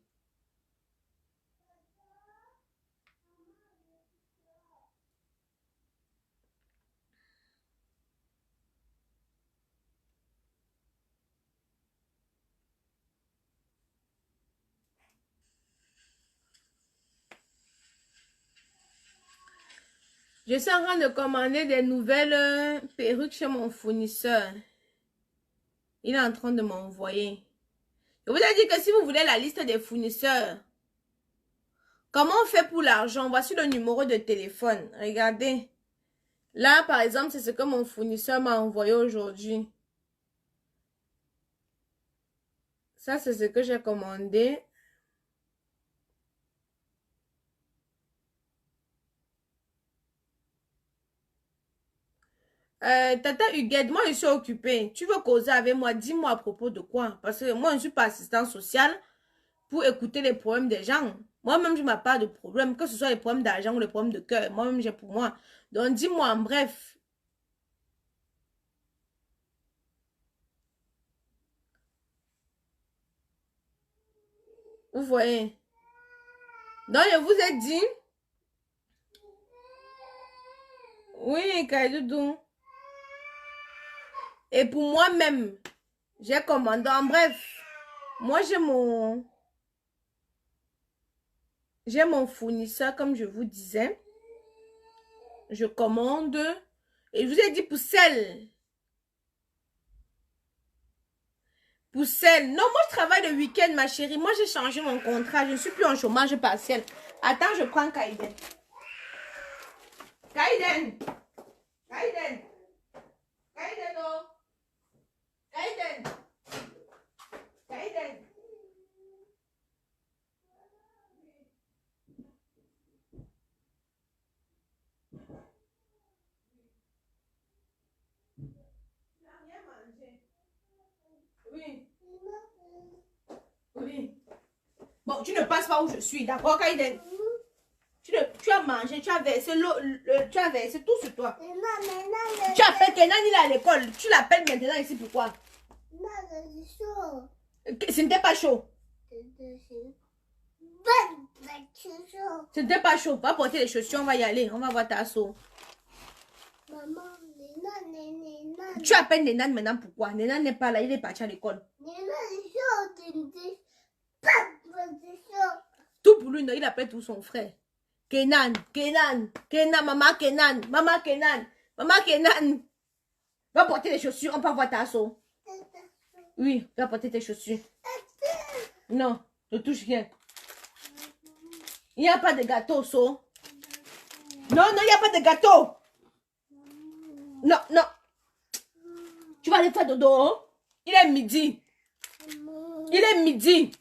Je suis en train de commander des nouvelles perruques chez mon fournisseur. Il est en train de m'envoyer. Je vous ai dit que si vous voulez la liste des fournisseurs, comment on fait pour l'argent? Voici le numéro de téléphone. Regardez. Là, par exemple, c'est ce que mon fournisseur m'a envoyé aujourd'hui. Ça, c'est ce que j'ai commandé. Tata Huguette, moi je suis occupée. Tu veux causer avec moi? Dis-moi à propos de quoi? Parce que moi je ne suis pas assistante sociale pour écouter les problèmes des gens. Moi-même, je n'ai pas de problème, que ce soit les problèmes d'argent ou les problèmes de cœur. Moi-même, j'ai pour moi. Donc, dis-moi en bref. Vous voyez? Donc, je vous ai dit. Oui, Kaidoudou. Et pour moi-même, j'ai commandé. En bref, moi, j'ai mon fournisseur, comme je vous disais. Je commande. Et je vous ai dit pour celle. Pour celle. Non, moi, je travaille le week-end, ma chérie. Moi, j'ai changé mon contrat. Je ne suis plus en chômage partiel. Attends, je prends Kaiden. Kaiden. Kaiden. Kaiden, oh. Bon, tu ne passes pas où je suis, d'accord, Kaiden? Tu as mangé, tu as versé l'eau, tu as versé tout sur toi. Tu appelles Kenan, il est à l'école. Tu l'appelles maintenant ici, pourquoi? Ce n'était pas chaud. Ce n'était pas chaud. Va porter les chaussures, on va y aller. On va voir ta soeur. Maman, Tu appelles Nenan maintenant, pourquoi? Nenan n'est pas là, il est parti à l'école. Tout pour lui, non, il appelle tout son frère. Kenan, Kenan, Kenan, maman Kenan, maman Kenan, maman Kenan. Va porter les chaussures, on va voir ta soeur. Oui, va porter tes chaussures. Non, ne touche rien. Il n'y a pas de gâteau, so. Non, non, il n'y a pas de gâteau. Non, non. Tu vas aller faire dodo. Hein? Il est midi. Il est midi.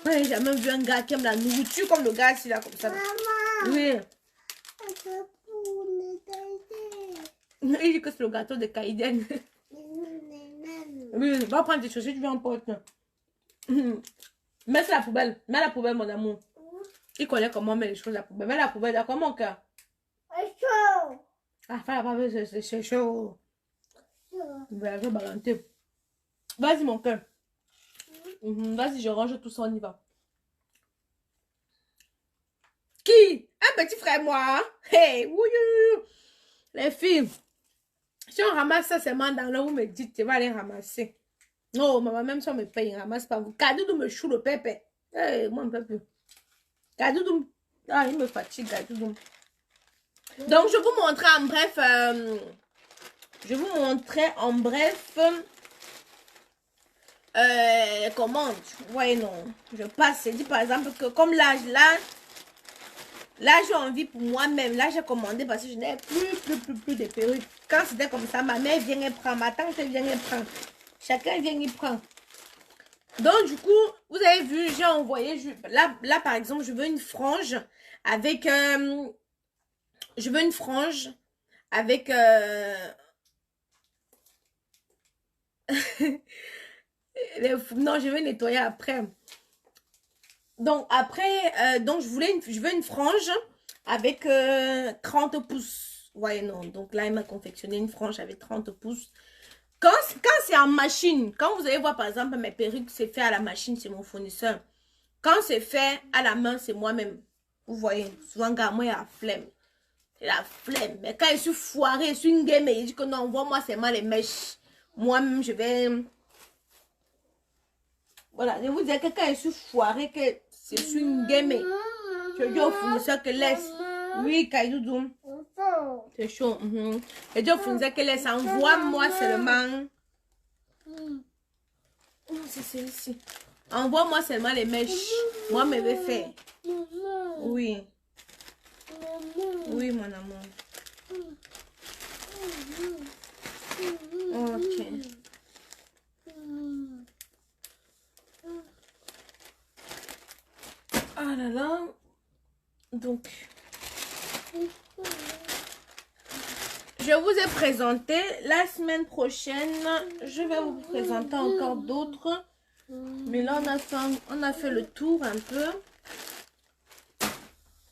Je n'ai jamais vu un gars qui aime la nourriture comme le gars ici, là, comme ça. Maman. Oui. Il dit que c'est le gâteau de Kaiden. Oui, va prendre tes chaussures, tu viens en porte. Mets la poubelle. Mets la poubelle, mon amour. Il connaît comment mettre les choses à la poubelle. Mets la poubelle, d'accord, mon cœur? C'est chaud. Ah, c'est chaud. Je vais balancer. Vas-y, mon cœur. Vas-y, je range tout ça, on y va. Qui? Un petit frère, moi. Hey, oui. Les filles. Si on ramasse ça seulement dans l'eau, vous me dites, tu vas aller ramasser. Non, maman, même si on me paye, on ramasse pas vous. Kadoudou me choue le pépé. Hey, moi, un peu plus. Kadoudou. Ah, il me fatigue, Kadoudou. Donc, je vous montrerai en bref. Je vous montrerai en bref. Comment? Ouais, non. Je passe. C'est dit par exemple que comme l'âge là. Là, j'ai envie pour moi-même. Là, j'ai commandé parce que je n'ai plus de perruques. Quand c'était comme ça, ma mère vient et prend. Ma tante vient et prend. Chacun vient et prend. Donc, du coup, vous avez vu, j'ai envoyé. Là, par exemple, je veux une frange avec. Je veux une frange avec. Non, je vais nettoyer après. Donc, après, donc je veux une frange avec 30 pouces. Ouais, non. Donc là, il m'a confectionné une frange avec 30 pouces. Quand c'est en machine, quand vous allez voir, par exemple, mes perruques, c'est fait à la machine, c'est mon fournisseur. Quand c'est fait à la main, c'est moi-même. Vous voyez, souvent, gars, moi, il y a la flemme. C'est la flemme. Mais quand je suis foirée, je suis une game et je dis que non, envoie-moi seulement les mèches. Moi-même, je vais... Voilà, je vous dis que quand je suis foirée, que je suis une game, je dis au fournisseur que laisse. Oui, Kaïdoudou. C'est chaud. Je dis au fournisseur que laisse. Envoie-moi seulement. C'est celle-ci. Envoie-moi seulement les mèches. Moi, je vais faire. Oui. Oui, mon amour. Ok. Ah là là. Donc, je vous ai présenté. La semaine prochaine, je vais vous présenter encore d'autres. Mais là, on a fait le tour un peu.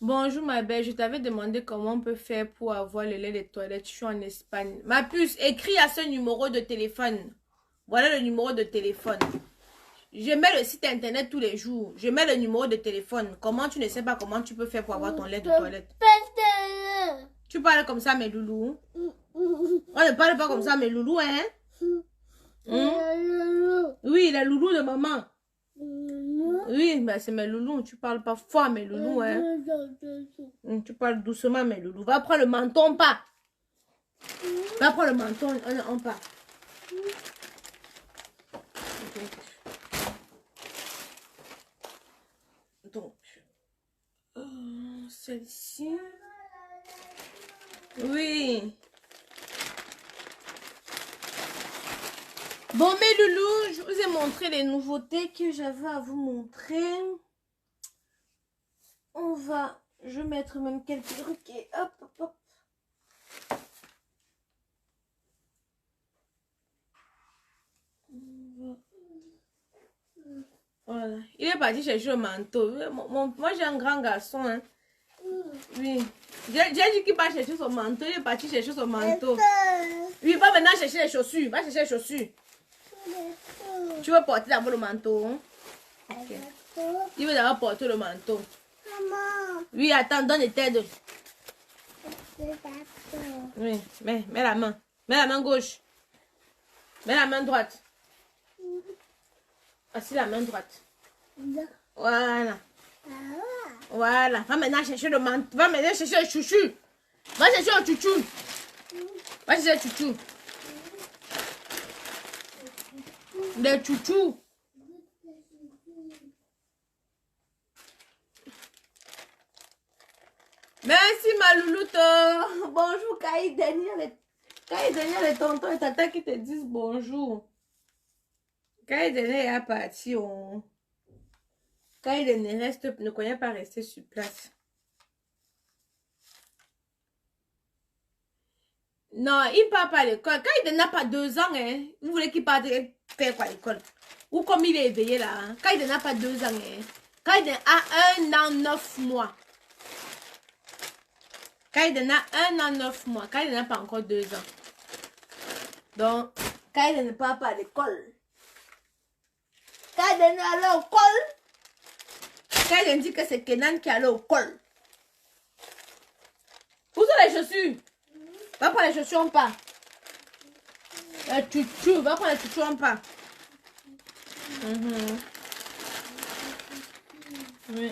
Bonjour ma belle, je t'avais demandé comment on peut faire pour avoir le lait des toilettes. Je suis en Espagne. Ma puce, écris à ce numéro de téléphone. Voilà le numéro de téléphone. Je mets le site internet tous les jours. Je mets le numéro de téléphone. Comment tu ne sais pas comment tu peux faire pour avoir ton lait de toilette? Tu parles comme ça, mes loulous. On ne parle pas comme ça, mes loulous, hein? Oui, les loulous de maman. Oui, mais c'est mes loulous. Tu parles pas fort, mes loulous, hein? Tu parles doucement, mes loulous. Va prendre le menton, pas. Va prendre le menton, on part. Donc, celle-ci. Oui. Bon, mes loulous, je vous ai montré les nouveautés que j'avais à vous montrer. Je vais mettre même quelques trucs et hop, hop, hop. Voilà. Il est parti chercher le manteau. Moi, j'ai un grand garçon. Hein. Oui. J'ai dit qu'il va chercher son manteau. Il est parti chercher son manteau. Oui, va maintenant chercher les chaussures. Va chercher les chaussures. Tu veux porter d'abord le manteau. Hein? Okay. Il veut d'abord porter le manteau. Maman. Oui, attends, donne les têtes. Oui, mets la main. Mets la main gauche. Mets la main droite. Assis la main droite. Voilà. Voilà. Va maintenant chercher le manteau. Va maintenant chercher le chouchou. Va chercher le chouchou. Va chercher le chouchou. Le chouchou. Merci ma louloute. Bonjour Kaï Daniel et tonton et tata qui te disent bonjour. Kaï Daniel est parti. Kaï Daniel ne connaît pas rester sur place. Non, il ne part pas à l'école. Kaï n'a pas 2 ans. Hein. Vous voulez qu'il parte faire quoi à l'école? Ou comme il est éveillé là. Hein. Kaï n'a pas 2 ans. Hein. Kaï a 1 an 9 mois. Kaïden a 1 an 9 mois. Kaïden n'a pas encore 2 ans. Donc, Kaïden ne part pas à l'école. Kaïden est allé au col. Kaïden dit que c'est Kenan qui est allé au col. Où sont les chaussures? Va prendre les chaussures en pas. Chouchou, va prendre les chaussures en pas. Oui.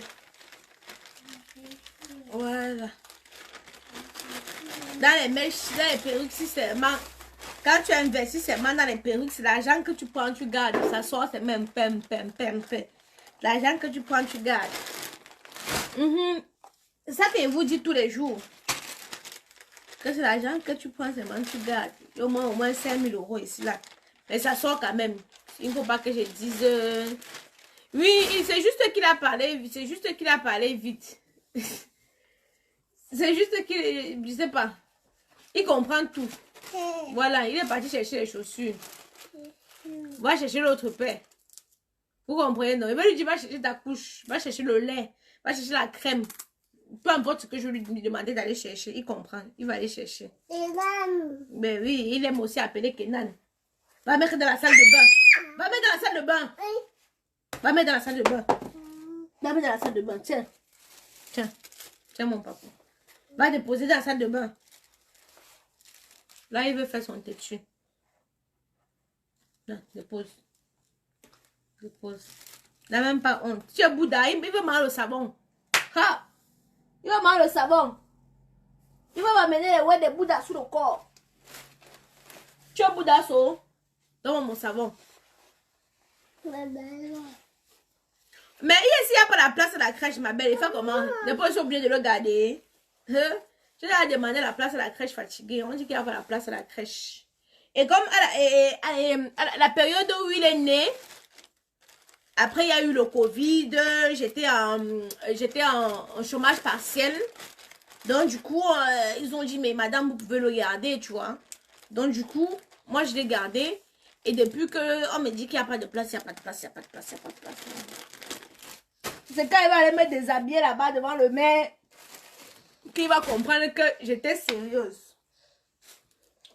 Voilà. Dans les mèches, dans les perruques, si seulement, quand tu investis seulement dans les perruques, c'est l'argent que tu prends, tu gardes. Ça sort, c'est même pem. L'argent que tu prends, tu gardes. C'est ça que je vous dis tous les jours. Que c'est l'argent que tu prends seulement, tu gardes. Il y a au moins 5 000 € ici, là. Mais ça sort quand même. Il ne faut pas que je dise... Oui, c'est juste qu'il a parlé, c'est juste qu'il a parlé vite. C'est juste qu'il... Je sais pas. Il comprend tout. Voilà, il est parti chercher les chaussures. Va chercher l'autre paire. Vous comprenez, non? Il va lui dire, va chercher ta couche. Va chercher le lait. Va chercher la crème. Peu importe ce que je lui demandais d'aller chercher. Il comprend. Il va aller chercher. Ben oui, il aime aussi appeler Kenan. Va mettre dans la salle de bain. Va mettre dans la salle de bain. Va mettre dans la salle de bain. Va mettre dans la salle de bain. Tiens. Tiens. Tiens mon papa. Va déposer dans la salle de bain. Là, il veut faire son têtu. Non, dépose. Dépose. Il n'a même pas honte. Tu es Bouddha, il veut mal le savon. Ha! Il va mal le savon. Il va m'amener les ouais des Bouddhas sous le corps. Tu es Bouddha, so? Donne-moi mon savon. Mais ici, il n'y a pas la place à la crèche, ma belle. Il fait comment? Les gens sont obligés de le garder. Hein? Je lui ai demandé la place à la crèche fatiguée. On dit qu'il n'y a pas la place à la crèche. Et comme à la période où il est né, après il y a eu le Covid, j'étais en chômage partiel. Donc du coup, ils ont dit, mais madame, vous pouvez le garder, tu vois. Donc du coup, moi je l'ai gardé. Et depuis qu'on me dit qu'il n'y a pas de place, il n'y a pas de place, il n'y a pas de place, il n'y a pas de place. C'est quand il va aller mettre des habits là-bas devant le maire qu'il va comprendre que j'étais sérieuse.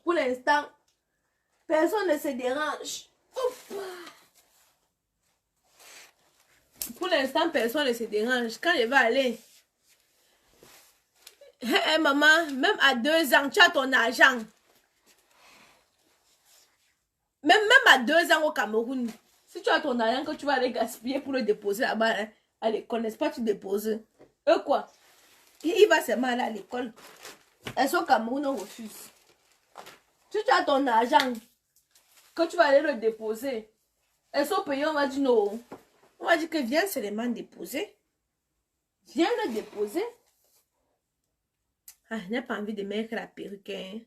Pour l'instant, personne ne se dérange. Ouf. Pour l'instant, personne ne se dérange. Quand je vais aller... Hey, maman, même à 2 ans, tu as ton argent. Même à 2 ans au Cameroun, si tu as ton argent que tu vas aller gaspiller pour le déposer là-bas, hein, à l'école, n'est-ce pas, tu déposes. Eux quoi? Il va seulement aller à l'école. Elles sont au Cameroun, on refuse. Si tu as ton argent, que tu vas aller le déposer, elles sont payées, on va dire non. On va dire que viens seulement déposer. Viens le déposer. Ah, je n'ai pas envie de mettre la perruque. Hein.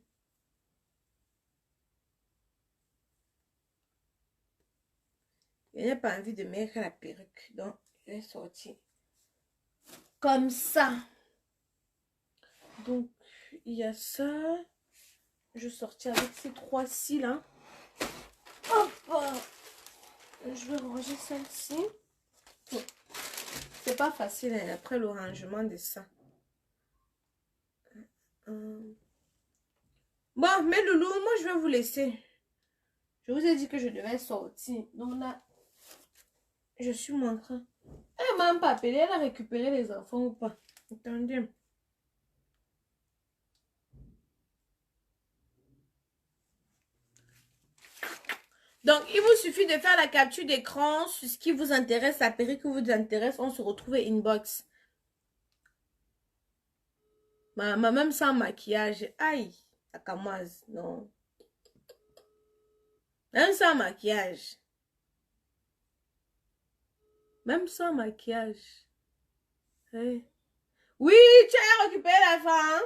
Je n'ai pas envie de mettre la perruque. Donc, je vais sortir. Comme ça. Donc, il y a ça. Je vais sortir avec ces 3-ci là. Hop! Je vais ranger celle-ci. C'est pas facile hein, après le rangement de ça. Bon, mais Loulou, moi je vais vous laisser. Je vous ai dit que je devais sortir. Donc là, je suis mon train. Elle m'a même pas appelé, elle a récupéré les enfants ou pas? Attendez. Donc, il vous suffit de faire la capture d'écran sur ce qui vous intéresse, la perruque qui vous intéresse. On se retrouve inbox. Même sans maquillage. Aïe, ça commence. Non. Même sans maquillage. Même sans maquillage. Hey. Oui, tu as récupéré la fin.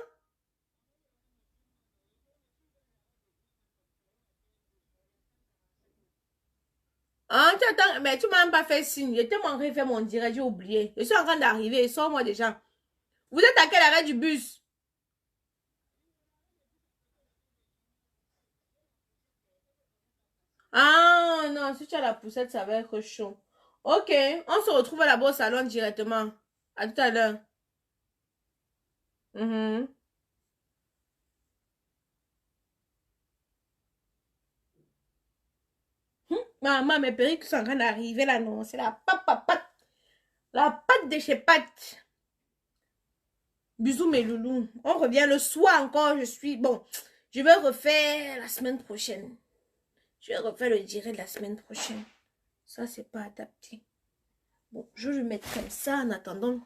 Ah, tu attends, mais tu m'as même pas fait signe. J'étais en train de faire mon direct, j'ai oublié. Je suis en train d'arriver, sors-moi déjà. Vous êtes à quel arrêt du bus? Ah, non, si tu as la poussette, ça va être chaud. Ok, on se retrouve à la bourse salon directement. À tout à l'heure. Maman, mes perruques sont en train d'arriver là, non. C'est la patte. La patte de chez Pat. Bisous mes loulous. On revient le soir encore. Je suis... Bon, je vais refaire la semaine prochaine. Je vais refaire le direct de la semaine prochaine. Ça, c'est pas adapté. Bon, je vais le mettre comme ça en attendant.